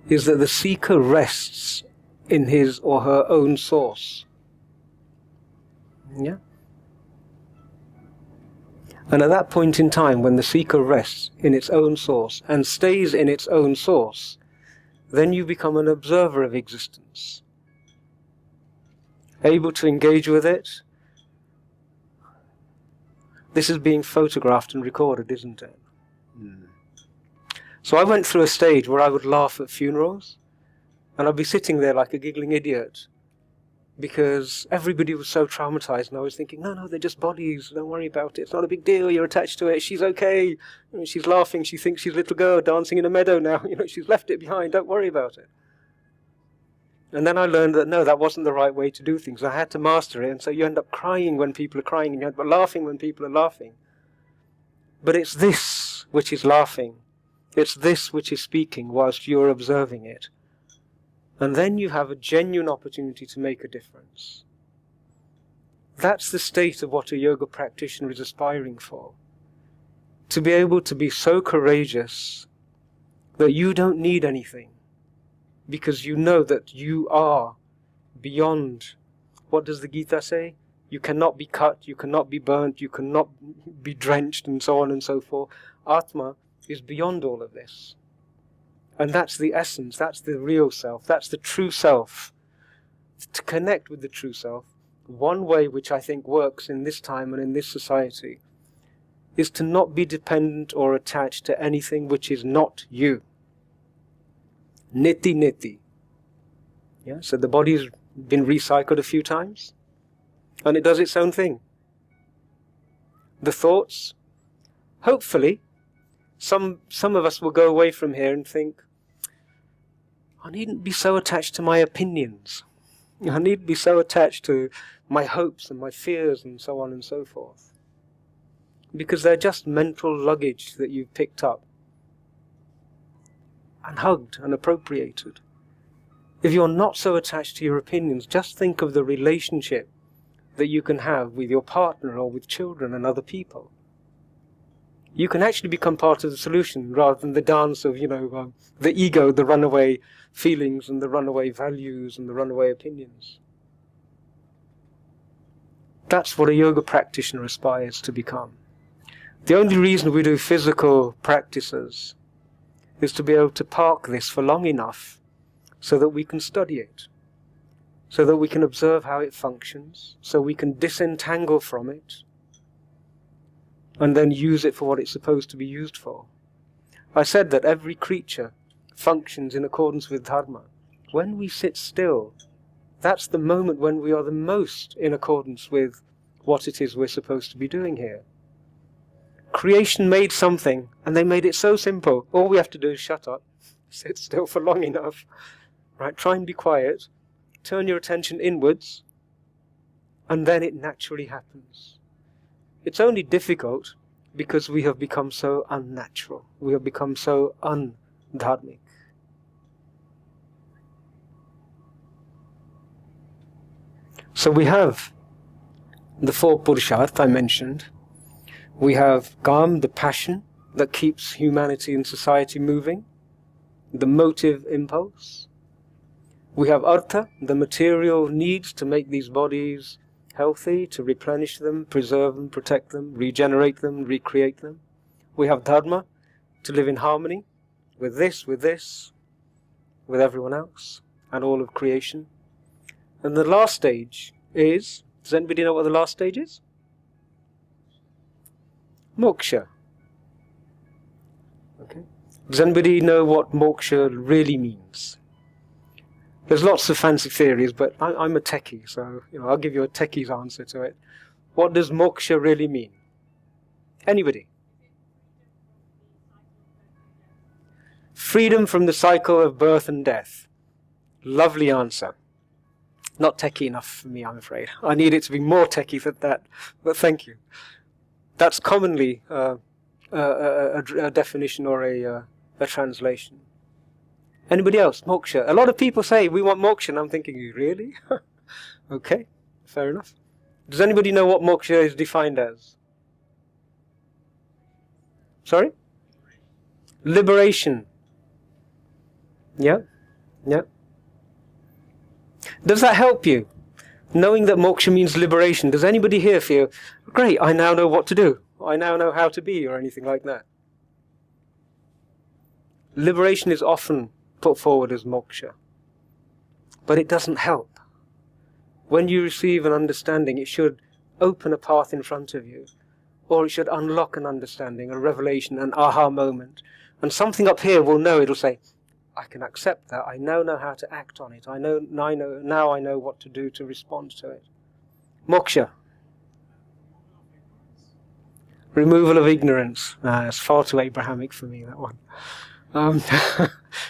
A: is that the seeker rests in his or her own source. Yeah? And at that point in time, when the seeker rests in its own source and stays in its own source, then you become an observer of existence, able to engage with it. This is being photographed and recorded, isn't it? So I went through a stage where I would laugh at funerals, and I'd be sitting there like a giggling idiot, because everybody was so traumatized, and I was thinking, no, they're just bodies, don't worry about it, it's not a big deal, you're attached to it, she's okay, she's laughing, she thinks she's a little girl dancing in a meadow now, she's left it behind, don't worry about it. And then I learned that no, that wasn't the right way to do things. I had to master it, and so you end up crying when people are crying, and you end up laughing when people are laughing. But it's this which is laughing, it's this which is speaking whilst you're observing it. And then you have a genuine opportunity to make a difference. That's the state of what a yoga practitioner is aspiring for. To be able to be so courageous that you don't need anything, because you know that you are beyond, what does the Gita say? You cannot be cut, you cannot be burnt, you cannot be drenched, and so on and so forth. Atma is beyond all of this. And that's the essence, that's the real self, that's the true self. To connect with the true self, one way which I think works in this time and in this society is to not be dependent or attached to anything which is not you. Niti niti. Yeah, so the body's been recycled a few times, and it does its own thing. The thoughts, hopefully, some of us will go away from here and think, I needn't be so attached to my opinions. I needn't be so attached to my hopes and my fears and so on and so forth. Because they're just mental luggage that you've picked up and hugged and appropriated. If you're not so attached to your opinions, just think of the relationship that you can have with your partner or with children and other people. You can actually become part of the solution rather than the dance of, the ego, the runaway feelings and the runaway values and the runaway opinions. That's what a yoga practitioner aspires to become. The only reason we do physical practices is to be able to park this for long enough so that we can study it, so that we can observe how it functions, so we can disentangle from it, and then use it for what it's supposed to be used for. I said that every creature functions in accordance with dharma. When we sit still, that's the moment when we are the most in accordance with what it is we're supposed to be doing here. Creation made something, and they made it so simple. All we have to do is shut up, sit still for long enough, right? Try and be quiet, turn your attention inwards, and then it naturally happens. It's only difficult because we have become so unnatural. We have become so undharmic. So we have the four purusharth I mentioned. We have Kam, the passion that keeps humanity and society moving, the motive impulse. We have Artha, the material needs to make these bodies healthy, to replenish them, preserve them, protect them, regenerate them, recreate them. We have Dharma, to live in harmony with this, with everyone else, and all of creation. And the last stage is, does anybody know what the last stage is? Moksha. Okay. Does anybody know what moksha really means? There's lots of fancy theories, but I'm a techie, so I'll give you a techie's answer to it. What does moksha really mean? Anybody? Freedom from the cycle of birth and death. Lovely answer. Not techie enough for me, I'm afraid. I need it to be more techie than that, but thank you. That's commonly a definition or a translation. Anybody else? Moksha. A lot of people say, we want moksha, and I'm thinking, really? Okay, fair enough. Does anybody know what moksha is defined as? Sorry? Liberation. Yeah? Yeah. Does that help you? Knowing that moksha means liberation. Does anybody here feel, great, I now know what to do. I now know how to be, or anything like that? Liberation is often put forward as moksha. But it doesn't help. When you receive an understanding, it should open a path in front of you. Or it should unlock an understanding, a revelation, an aha moment. And something up here will know, it'll say, I can accept that. I now know how to act on it. Now I know what to do to respond to it. Moksha. Removal of ignorance. It's far too Abrahamic for me, that one.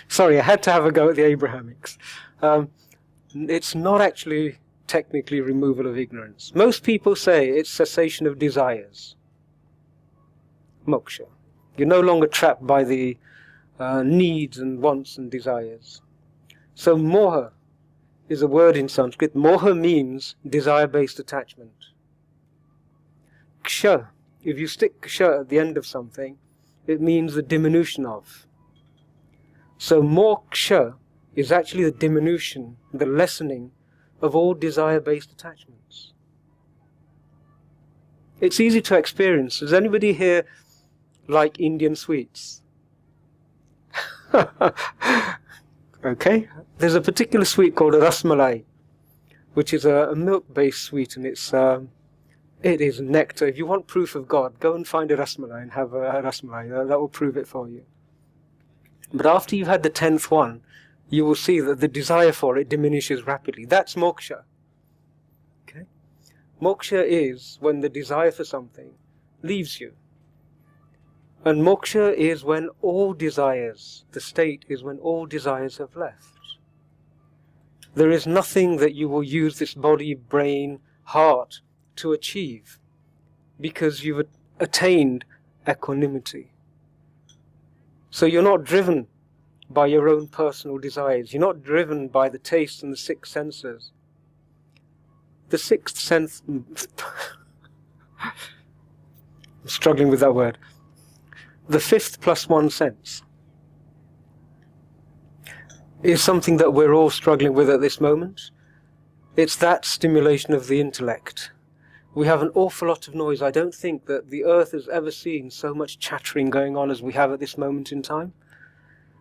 A: Sorry, I had to have a go at the Abrahamics. It's not actually technically removal of ignorance. Most people say it's cessation of desires. Moksha. You're no longer trapped by the needs and wants and desires. So moha is a word in Sanskrit. Moha means desire-based attachment. Ksha, if you stick ksha at the end of something, it means the diminution of. So moksha is actually the diminution, the lessening of all desire-based attachments. It's easy to experience. Does anybody here like Indian sweets? Okay. There's a particular sweet called a rasmalai, which is a milk-based sweet, and it is nectar. If you want proof of God, go and find a rasmalai and have a rasmalai. That will prove it for you. But after you've had the 10th one, you will see that the desire for it diminishes rapidly. That's moksha. Okay? Moksha is when the desire for something leaves you. And moksha is when all desires, the state is when all desires have left. There is nothing that you will use this body, brain, heart to achieve, because you've attained equanimity. So you're not driven by your own personal desires. You're not driven by the taste and the six senses. The sixth sense... I'm struggling with that word. The fifth plus one sense is something that we're all struggling with at this moment. It's that stimulation of the intellect. We have an awful lot of noise. I don't think that the earth has ever seen so much chattering going on as we have at this moment in time.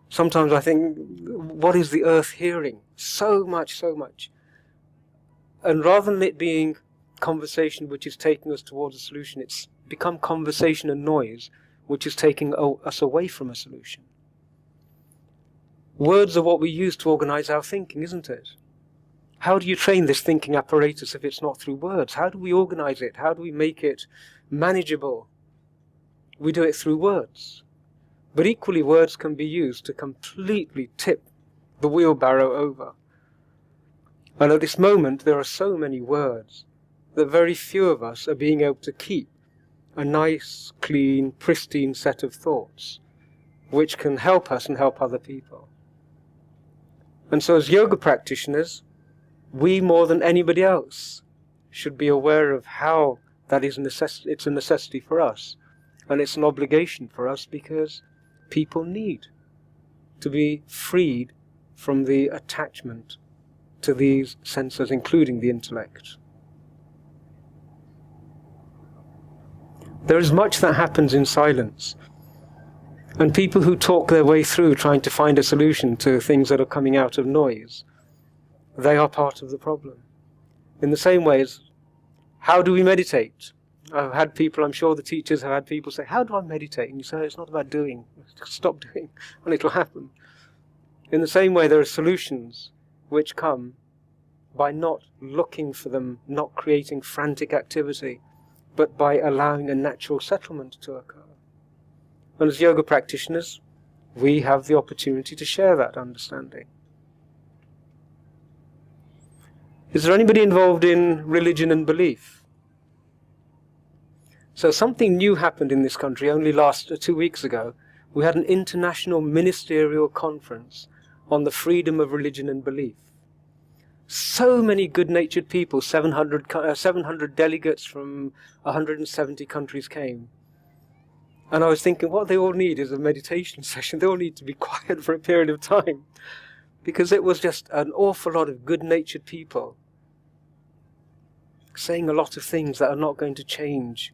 A: Sometimes I think, what is the earth hearing? So much, so much. And rather than it being conversation which is taking us towards a solution, it's become conversation and noise which is taking us away from a solution. Words are what we use to organize our thinking, isn't it? How do you train this thinking apparatus if it's not through words? How do we organize it? How do we make it manageable? We do it through words. But equally, words can be used to completely tip the wheelbarrow over. And at this moment, there are so many words that very few of us are being able to keep a nice, clean, pristine set of thoughts which can help us and help other people. And so as yoga practitioners, we more than anybody else should be aware of how that is it's a necessity for us. And it's an obligation for us because people need to be freed from the attachment to these senses, including the intellect. There is much that happens in silence. And people who talk their way through trying to find a solution to things that are coming out of noise, they are part of the problem. In the same way as, how do we meditate? I've had people, I'm sure the teachers have had people say, how do I meditate? And you say, it's not about doing. Stop doing, and it'll happen. In the same way, there are solutions which come by not looking for them, not creating frantic activity, but by allowing a natural settlement to occur. And as yoga practitioners, we have the opportunity to share that understanding. Is there anybody involved in religion and belief? So something new happened in this country only 2 weeks ago. We had an international ministerial conference on the freedom of religion and belief. So many good-natured people, 700 delegates from 170 countries came. And I was thinking, what they all need is a meditation session. They all need to be quiet for a period of time. Because it was just an awful lot of good-natured people saying a lot of things that are not going to change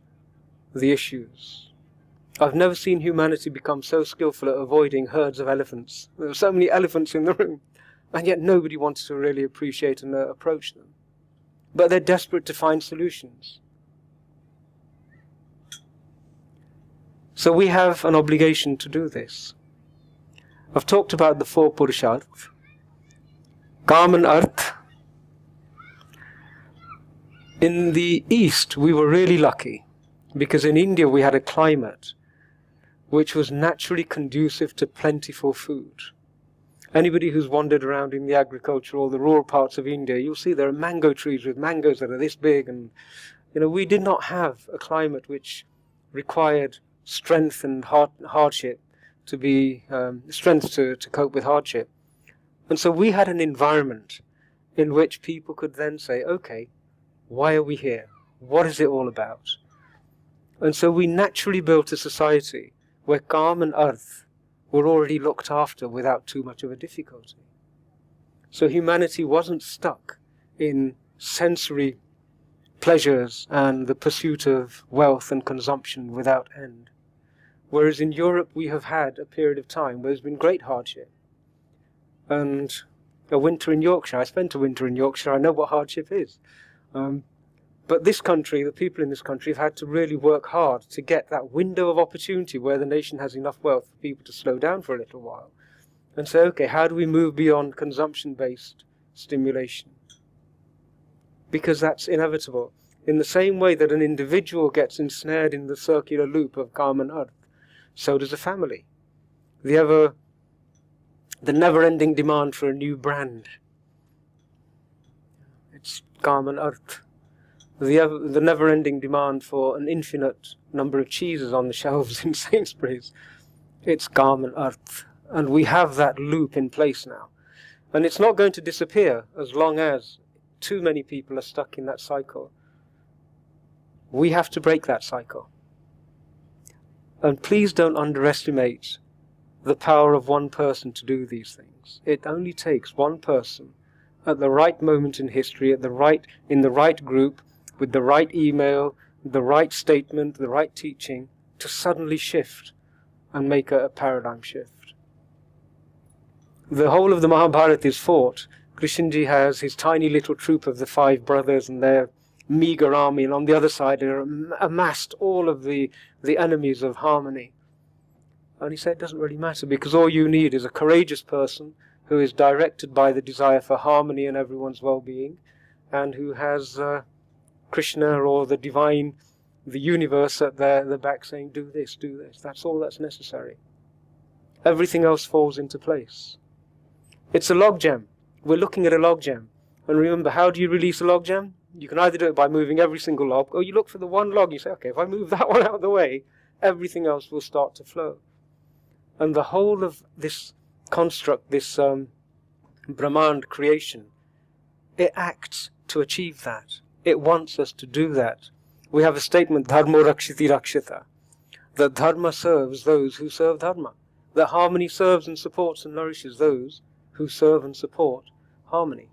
A: the issues. I've never seen humanity become so skillful at avoiding herds of elephants. There were so many elephants in the room, and yet nobody wanted to really appreciate and approach them. But they're desperate to find solutions. So we have an obligation to do this. I've talked about the 4 Purusharth. Kam and Arth. In the East, we were really lucky, because in India we had a climate which was naturally conducive to plentiful food. Anybody who's wandered around in the agricultural or the rural parts of India, you'll see there are mango trees with mangoes that are this big, and we did not have a climate which required strength and hardship to be strength to cope with hardship. And so we had an environment in which people could then say, okay, why are we here? What is it all about? And so we naturally built a society where Kam and Arth were already looked after without too much of a difficulty. So humanity wasn't stuck in sensory pleasures and the pursuit of wealth and consumption without end. Whereas in Europe we have had a period of time where there's been great hardship. And a winter in Yorkshire, I spent a winter in Yorkshire, I know what hardship is. But this country, the people in this country have had to really work hard to get that window of opportunity where the nation has enough wealth for people to slow down for a little while and say, okay, how do we move beyond consumption-based stimulation? Because that's inevitable. In the same way that an individual gets ensnared in the circular loop of karma and earth, so does a family. The never-ending demand for a new brand. It's karma and earth. The never-ending demand for an infinite number of cheeses on the shelves in Sainsbury's. It's karma and earth. And we have that loop in place now. And it's not going to disappear as long as too many people are stuck in that cycle. We have to break that cycle. And please don't underestimate the power of one person to do these things. It only takes one person at the right moment in history, in the right group, with the right email, the right statement, the right teaching, to suddenly shift and make a paradigm shift. The whole of the Mahabharata is fought. Krishnji has his tiny little troop of the 5 brothers and their meager army, and on the other side are amassed all of the enemies of harmony. And he said it doesn't really matter, because all you need is a courageous person who is directed by the desire for harmony and everyone's well-being, and who has Krishna or the divine, the universe at the back saying, do this, do this. That's all that's necessary. Everything else falls into place. It's a logjam. We're looking at a logjam. And remember, how do you release a logjam? You can either do it by moving every single log, or you look for the one log, you say, okay, if I move that one out of the way, everything else will start to flow. And the whole of this construct, this Brahmand creation, it acts to achieve that. It wants us to do that. We have a statement, Dharma Rakshiti Rakshita, that Dharma serves those who serve Dharma. That harmony serves and supports and nourishes those who serve and support harmony.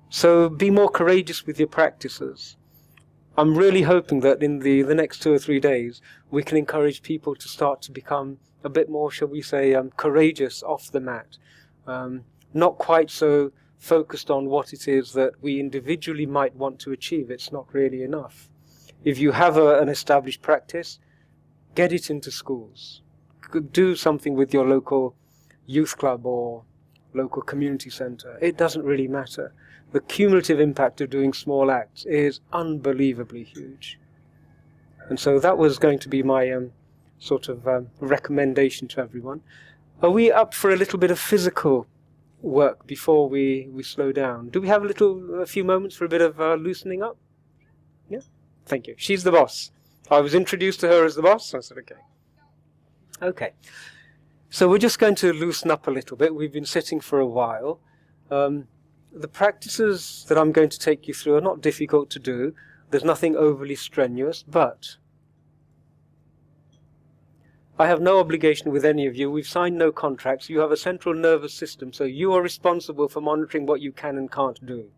A: So be more courageous with your practices. I'm really hoping that in the next 2 or 3 days we can encourage people to start to become a bit more, shall we say, courageous off the mat. Not quite so focused on what it is that we individually might want to achieve. It's not really enough. If you have an established practice, get it into schools. Do something with your local youth club or local community centre. It doesn't really matter. The cumulative impact of doing small acts is unbelievably huge. And so that was going to be my recommendation to everyone. Are we up for a little bit of physical work before we slow down? Do we have a few moments for a bit of loosening up? Yeah? Thank you. She's the boss. I was introduced to her as the boss, so I said, okay. Okay. So we're just going to loosen up a little bit. We've been sitting for a while. The practices that I'm going to take you through are not difficult to do. There's nothing overly strenuous, but I have no obligation with any of you. We've signed no contracts. You have a central nervous system, so you are responsible for monitoring what you can and can't do,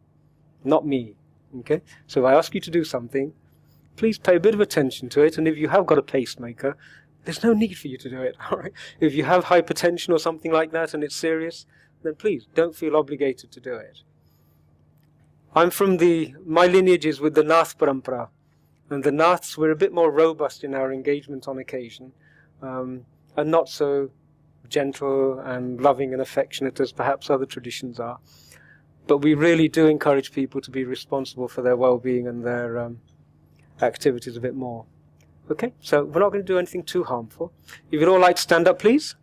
A: not me. Okay? So if I ask you to do something, please pay a bit of attention to it, and if you have got a pacemaker, there's no need for you to do it. All right? If you have hypertension or something like that and it's serious, then please don't feel obligated to do it. I'm from my lineage is with the Nath Parampara, and the Naths were a bit more robust in our engagement on occasion, and not so gentle and loving and affectionate as perhaps other traditions are. But we really do encourage people to be responsible for their well-being and their activities a bit more. Okay, so we're not going to do anything too harmful. If you'd all like to stand up, please.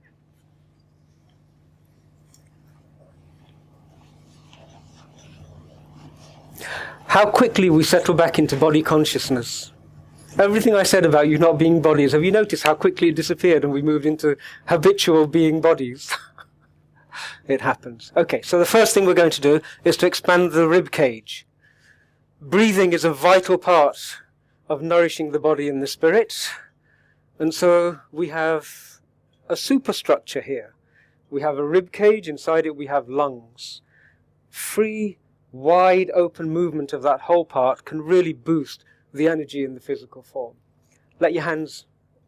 A: How quickly we settle back into body consciousness. Everything I said about you not being bodies, have you noticed how quickly it disappeared and we moved into habitual being bodies? It happens. Okay, so the first thing we're going to do is to expand the rib cage. Breathing is a vital part of nourishing the body and the spirit. And so we have a superstructure here. We have a rib cage, inside it we have lungs. Free wide open movement of that whole part can really boost the energy in the physical form. Let your hands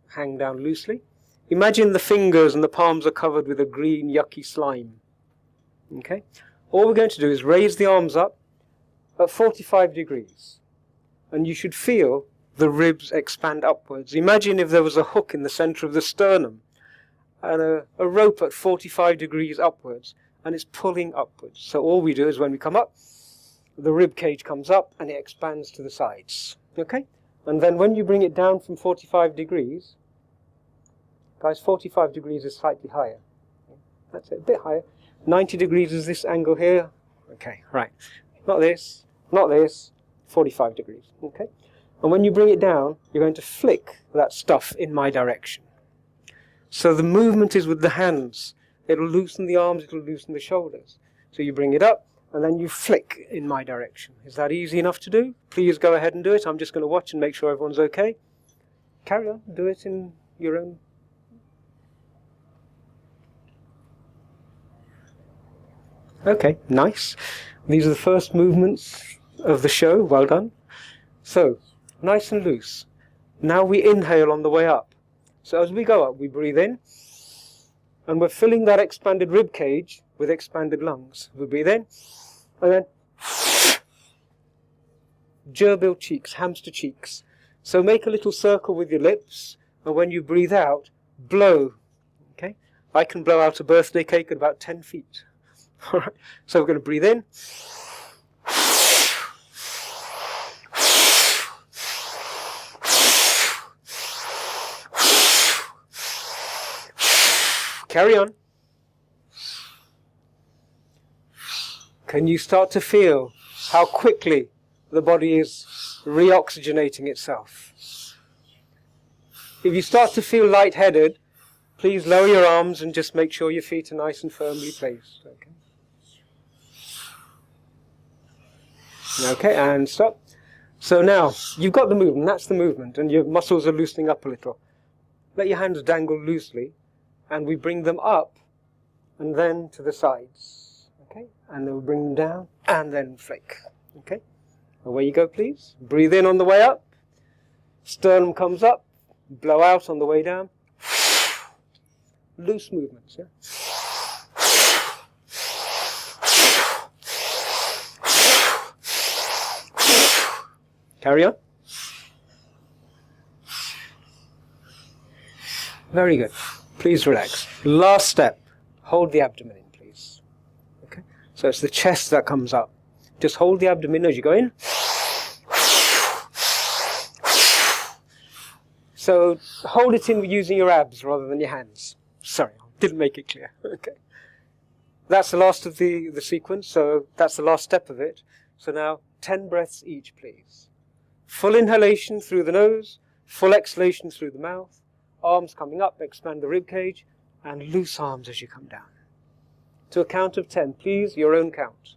A: hang down loosely. Imagine the fingers and the palms are covered with a green, yucky slime. Okay? All we're going to do is raise the arms up at 45 degrees. And you should feel the ribs expand upwards. Imagine if there was a hook in the center of the sternum and a rope at 45 degrees upwards, and it's pulling upwards. So all we do is when we come up, the rib cage comes up and it expands to the sides. Okay? And then when you bring it down from 45 degrees, guys, 45 degrees is slightly higher. That's it, a bit higher. 90 degrees is this angle here. Okay, right. Not this, not this. 45 degrees. Okay? And when you bring it down, you're going to flick that stuff in my direction. So the movement is with the hands. It'll loosen the arms, it'll loosen the shoulders. So you bring it up, and then you flick in my direction. Is that easy enough to do? Please go ahead and do it. I'm just going to watch and make sure everyone's okay. Carry on, do it in your own. Okay, nice. These are the first movements of the show. Well done. So, nice and loose. Now we inhale on the way up. So as we go up, we breathe in, and we're filling that expanded rib cage with expanded lungs. We breathe in, and then gerbil cheeks, hamster cheeks. So make a little circle with your lips, and when you breathe out, blow. Okay? I can blow out a birthday cake at about 10 feet. All right. So we're going to breathe in. Carry on. Can you start to feel how quickly the body is reoxygenating itself? If you start to feel lightheaded, please lower your arms and just make sure your feet are nice and firmly placed. Okay. Okay, and stop. So now, you've got the movement, that's the movement, and your muscles are loosening up a little. Let your hands dangle loosely, and we bring them up, and then to the sides. Okay, and then we bring them down, and then flick. Okay, away you go, please. Breathe in on the way up. Sternum comes up, blow out on the way down. Loose movements, yeah? Carry on. Very good. Please relax. Last step. Hold the abdomen in, please. Okay? So it's the chest that comes up. Just hold the abdomen as you go in. So hold it in using your abs rather than your hands. Sorry, didn't make it clear. Okay. That's the last of the sequence, so that's the last step of it. So now 10 breaths each, please. Full inhalation through the nose, full exhalation through the mouth, arms coming up, expand the rib cage, and loose arms as you come down. To a count of 10, please, your own count.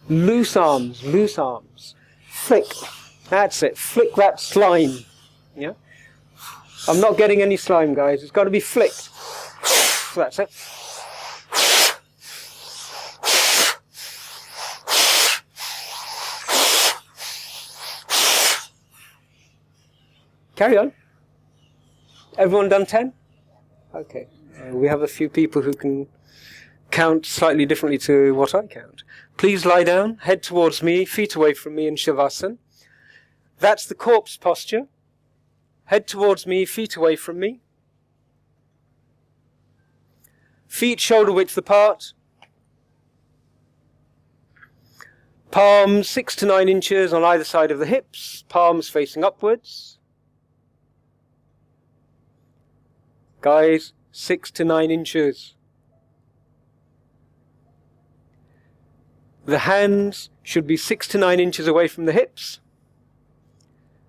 A: Loose arms, loose arms. Flick. That's it. Flick that slime. Yeah? I'm not getting any slime, guys. It's got to be flicked. That's it. Carry on. Everyone done 10? Okay. We have a few people who can count slightly differently to what I count. Please lie down, head towards me, feet away from me in Shavasana. That's the corpse posture. Head towards me, feet away from me. Feet shoulder width apart. Palms 6 to 9 inches on either side of the hips. Palms facing upwards. Guys, 6 to 9 inches. The hands should be 6 to 9 inches away from the hips.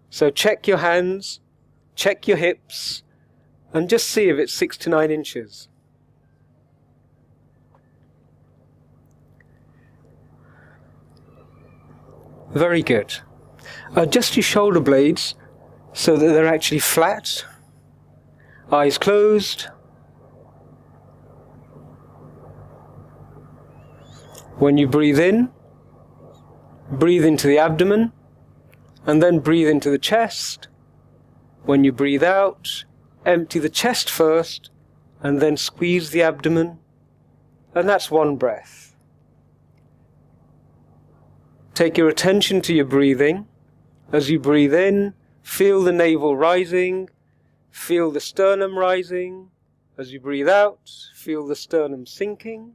A: So check your hands, check your hips, and just see if it's 6 to 9 inches. Very good. Adjust your shoulder blades so that they're actually flat. Eyes closed. When you breathe in, breathe into the abdomen, and then breathe into the chest. When you breathe out, empty the chest first, and then squeeze the abdomen, and that's one breath. Take your attention to your breathing. As you breathe in, feel the navel rising, feel the sternum rising. As you breathe out, feel the sternum sinking,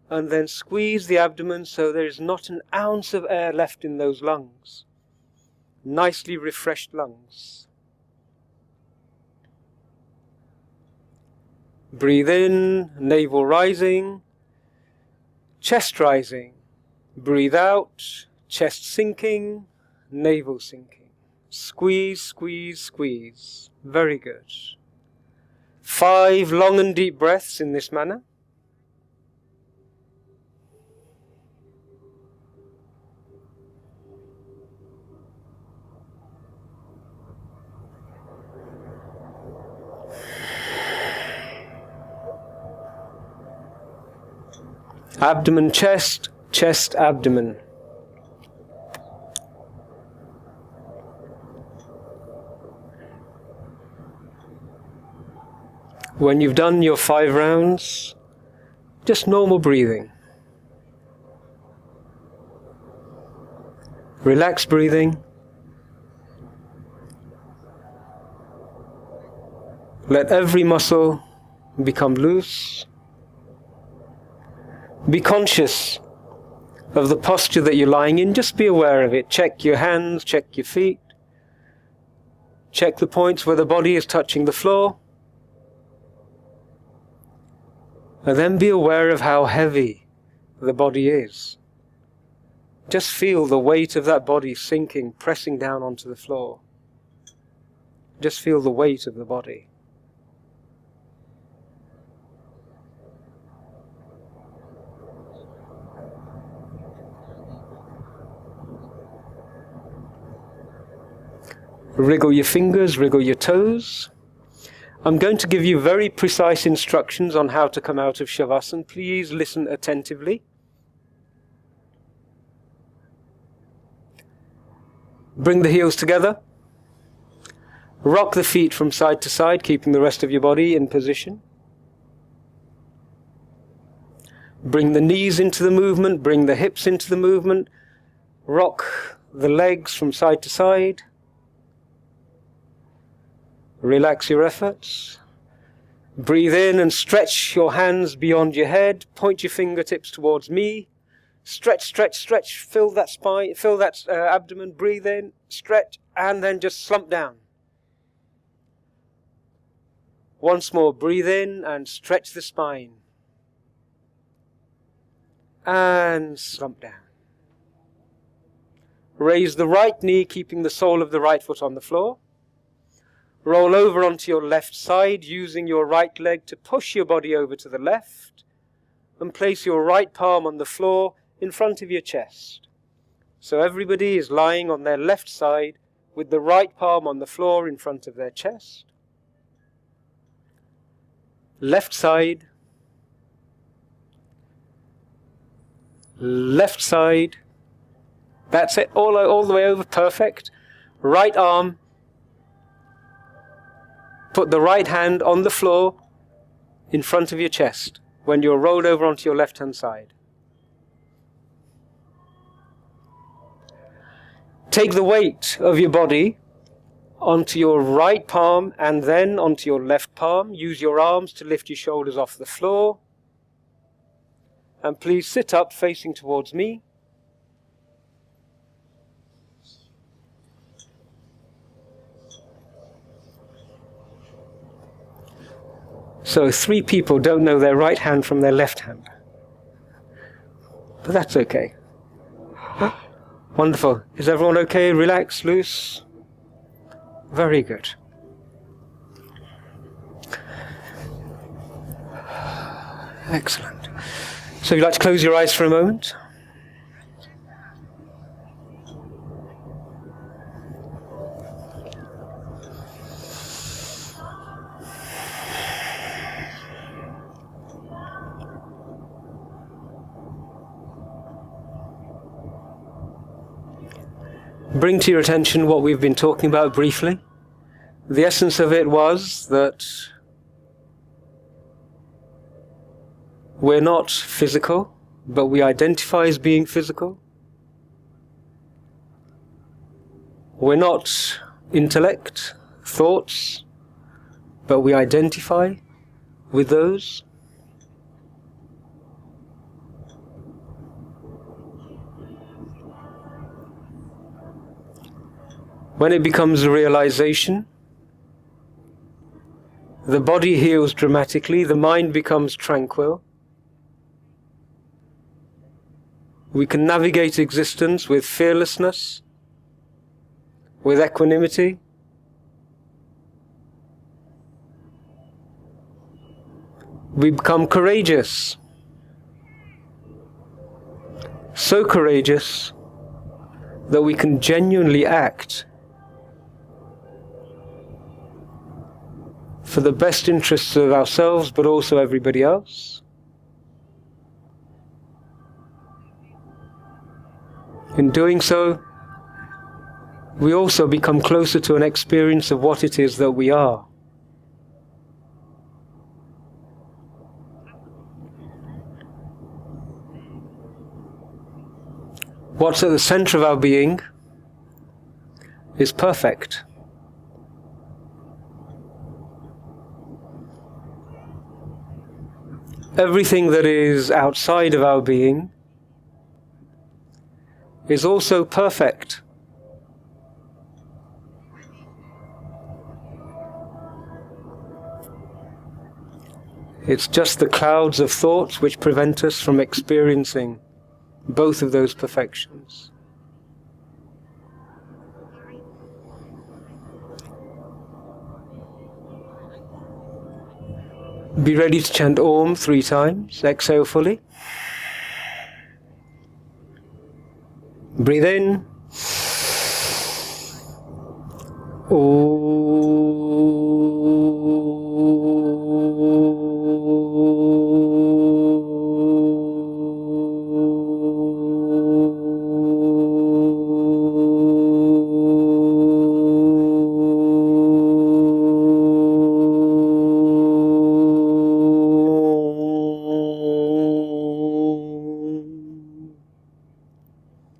A: and then squeeze the abdomen so there is not an ounce of air left in those lungs. Nicely refreshed lungs. Breathe in, navel rising, chest rising. Breathe out, chest sinking, navel sinking. Squeeze, squeeze, squeeze. Very good. 5 long and deep breaths in this manner. Abdomen, chest, chest, abdomen. When you've done your 5 rounds, just normal breathing. Relaxed breathing. Let every muscle become loose. Be conscious of the posture that you're lying in. Just be aware of it. Check your hands, check your feet. Check the points where the body is touching the floor. And then be aware of how heavy the body is. Just feel the weight of that body sinking, pressing down onto the floor. Just feel the weight of the body. Wriggle your fingers, wriggle your toes. I'm going to give you very precise instructions on how to come out of Shavasana. Please listen attentively. Bring the heels together. Rock the feet from side to side, keeping the rest of your body in position. Bring the knees into the movement, bring the hips into the movement. Rock the legs from side to side. Relax your efforts. Breathe in and stretch your hands beyond your head. Point your fingertips towards me. Stretch, stretch, stretch. Fill that spine, fill that abdomen. Breathe in, stretch, and then just slump down. Once more, breathe in and stretch the spine. And slump down. Raise the right knee, keeping the sole of the right foot on the floor. Roll over onto your left side, using your right leg to push your body over to the left, and place your right palm on the floor in front of your chest. So everybody is lying on their left side with the right palm on the floor in front of their chest. Left side. Left side. That's it, all the way over, perfect. Right arm. Put the right hand on the floor in front of your chest when you're rolled over onto your left-hand side. Take the weight of your body onto your right palm and then onto your left palm. Use your arms to lift your shoulders off the floor. And please sit up facing towards me. So 3 people don't know their right hand from their left hand. But that's okay. Wonderful. Is everyone okay? Relax, loose? Very good. Excellent. So you'd like to close your eyes for a moment? bring to your attention what we've been talking about briefly. The essence of it was that we're not physical, but we identify as being physical. We're not intellect, thoughts, but we identify with those. When it becomes a realization, the body heals dramatically, the mind becomes tranquil. We can navigate existence with fearlessness, with equanimity. We become courageous. So courageous that we can genuinely act for the best interests of ourselves, but also everybody else. In doing so, we also become closer to an experience of what it is that we are. What's at the center of our being is perfect. Everything that is outside of our being is also perfect. It's just the clouds of thoughts which prevent us from experiencing both of those perfections. Be ready to chant Om 3 times. Exhale fully. Breathe in.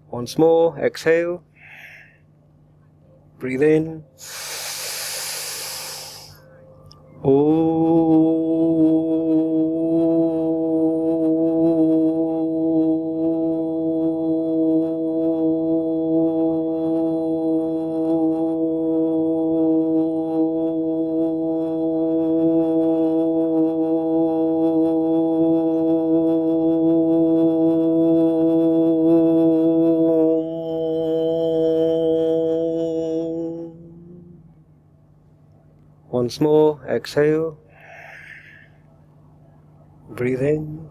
A: Once more, exhale. Breathe in. Once more, exhale. Breathe in.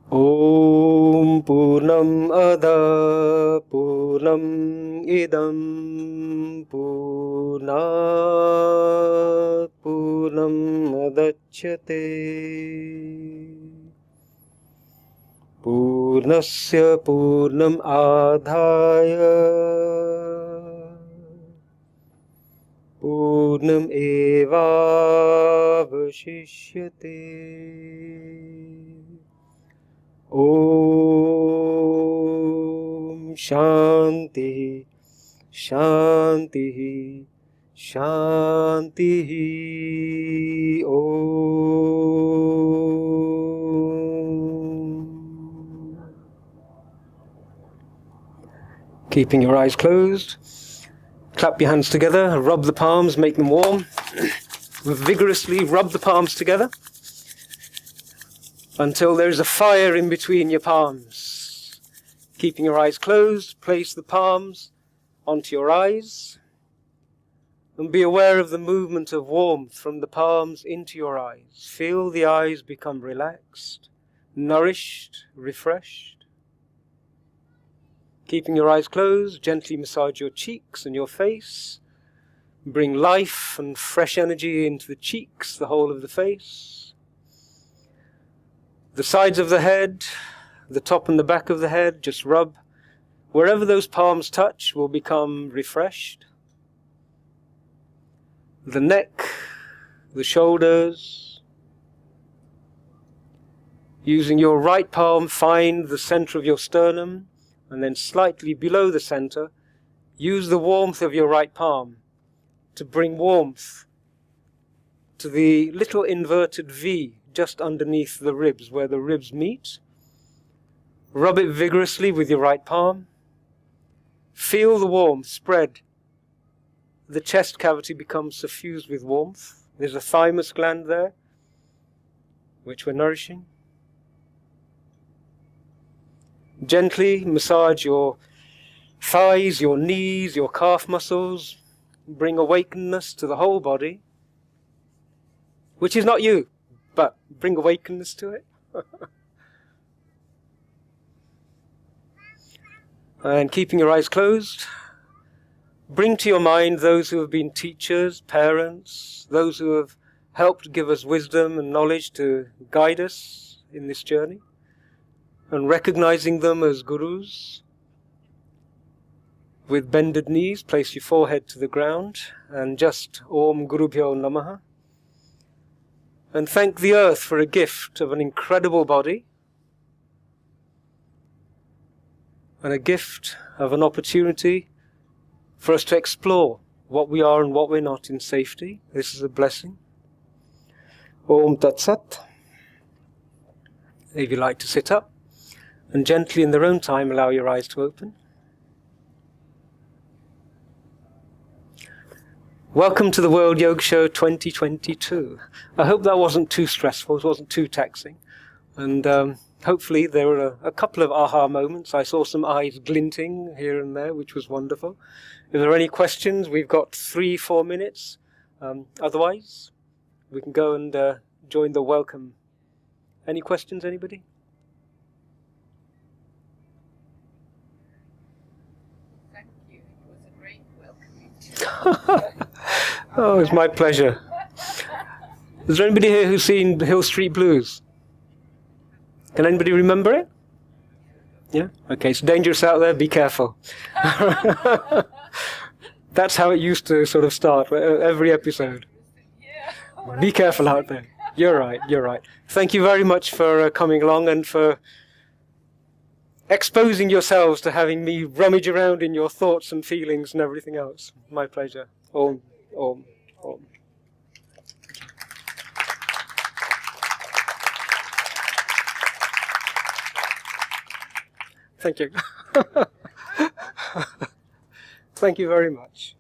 A: Om Purnam Ada Purnam Idam Purnat Purnam Adachyate Purnasya Purnam Adhaya Purnam Eva Vashishyate. Om Shanti Shanti Shanti Om. Keeping your eyes closed. Clap your hands together, rub the palms, make them warm. Vigorously rub the palms together until there's a fire in between your palms. Keeping your eyes closed, place the palms onto your eyes and be aware of the movement of warmth from the palms into your eyes. Feel the eyes become relaxed, nourished, refreshed. Keeping your eyes closed, gently massage your cheeks and your face. Bring life and fresh energy into the cheeks, the whole of the face. The sides of the head, the top and the back of the head, just rub. Wherever those palms touch will become refreshed. The neck, the shoulders. Using your right palm, find the center of your sternum, and then slightly below the center, use the warmth of your right palm to bring warmth to the little inverted V just underneath the ribs, where the ribs meet. Rub it vigorously with your right palm. Feel the warmth spread. The chest cavity becomes suffused with warmth. There's a thymus gland there, which we're nourishing. Gently massage your thighs, your knees, your calf muscles. Bring awakenedness to the whole body, which is not you, but bring awakenedness to it. And keeping your eyes closed, bring to your mind those who have been teachers, parents, those who have helped give us wisdom and knowledge to guide us in this journey, and recognizing them as gurus. With bended knees, place your forehead to the ground and just Om Gurubhyo Namaha. And thank the earth for a gift of an incredible body and a gift of an opportunity for us to explore what we are and what we're not in safety. This is a blessing. Om Tat Sat. If you like to sit up, and gently in their own time allow your eyes to open. Welcome to the World Yoga Show 2022. I hope that wasn't too stressful, it wasn't too taxing. And hopefully there were a couple of aha moments. I saw some eyes glinting here and there, which was wonderful. If there are any questions, we've got 3-4 minutes. Otherwise, we can go and join the welcome. Any questions, anybody?
D: Thank you. It was a great welcoming.
A: Oh, it's my pleasure. Is there anybody here who's seen Hill Street Blues? Can anybody remember it? Yeah? Okay, it's dangerous out there, be careful. That's how it used to sort of start, every episode. Be careful out there. You're right, you're right. Thank you very much for coming along and for exposing yourselves to having me rummage around in your thoughts and feelings and everything else. My pleasure. Om, Om, Om. Thank you. Thank you very much.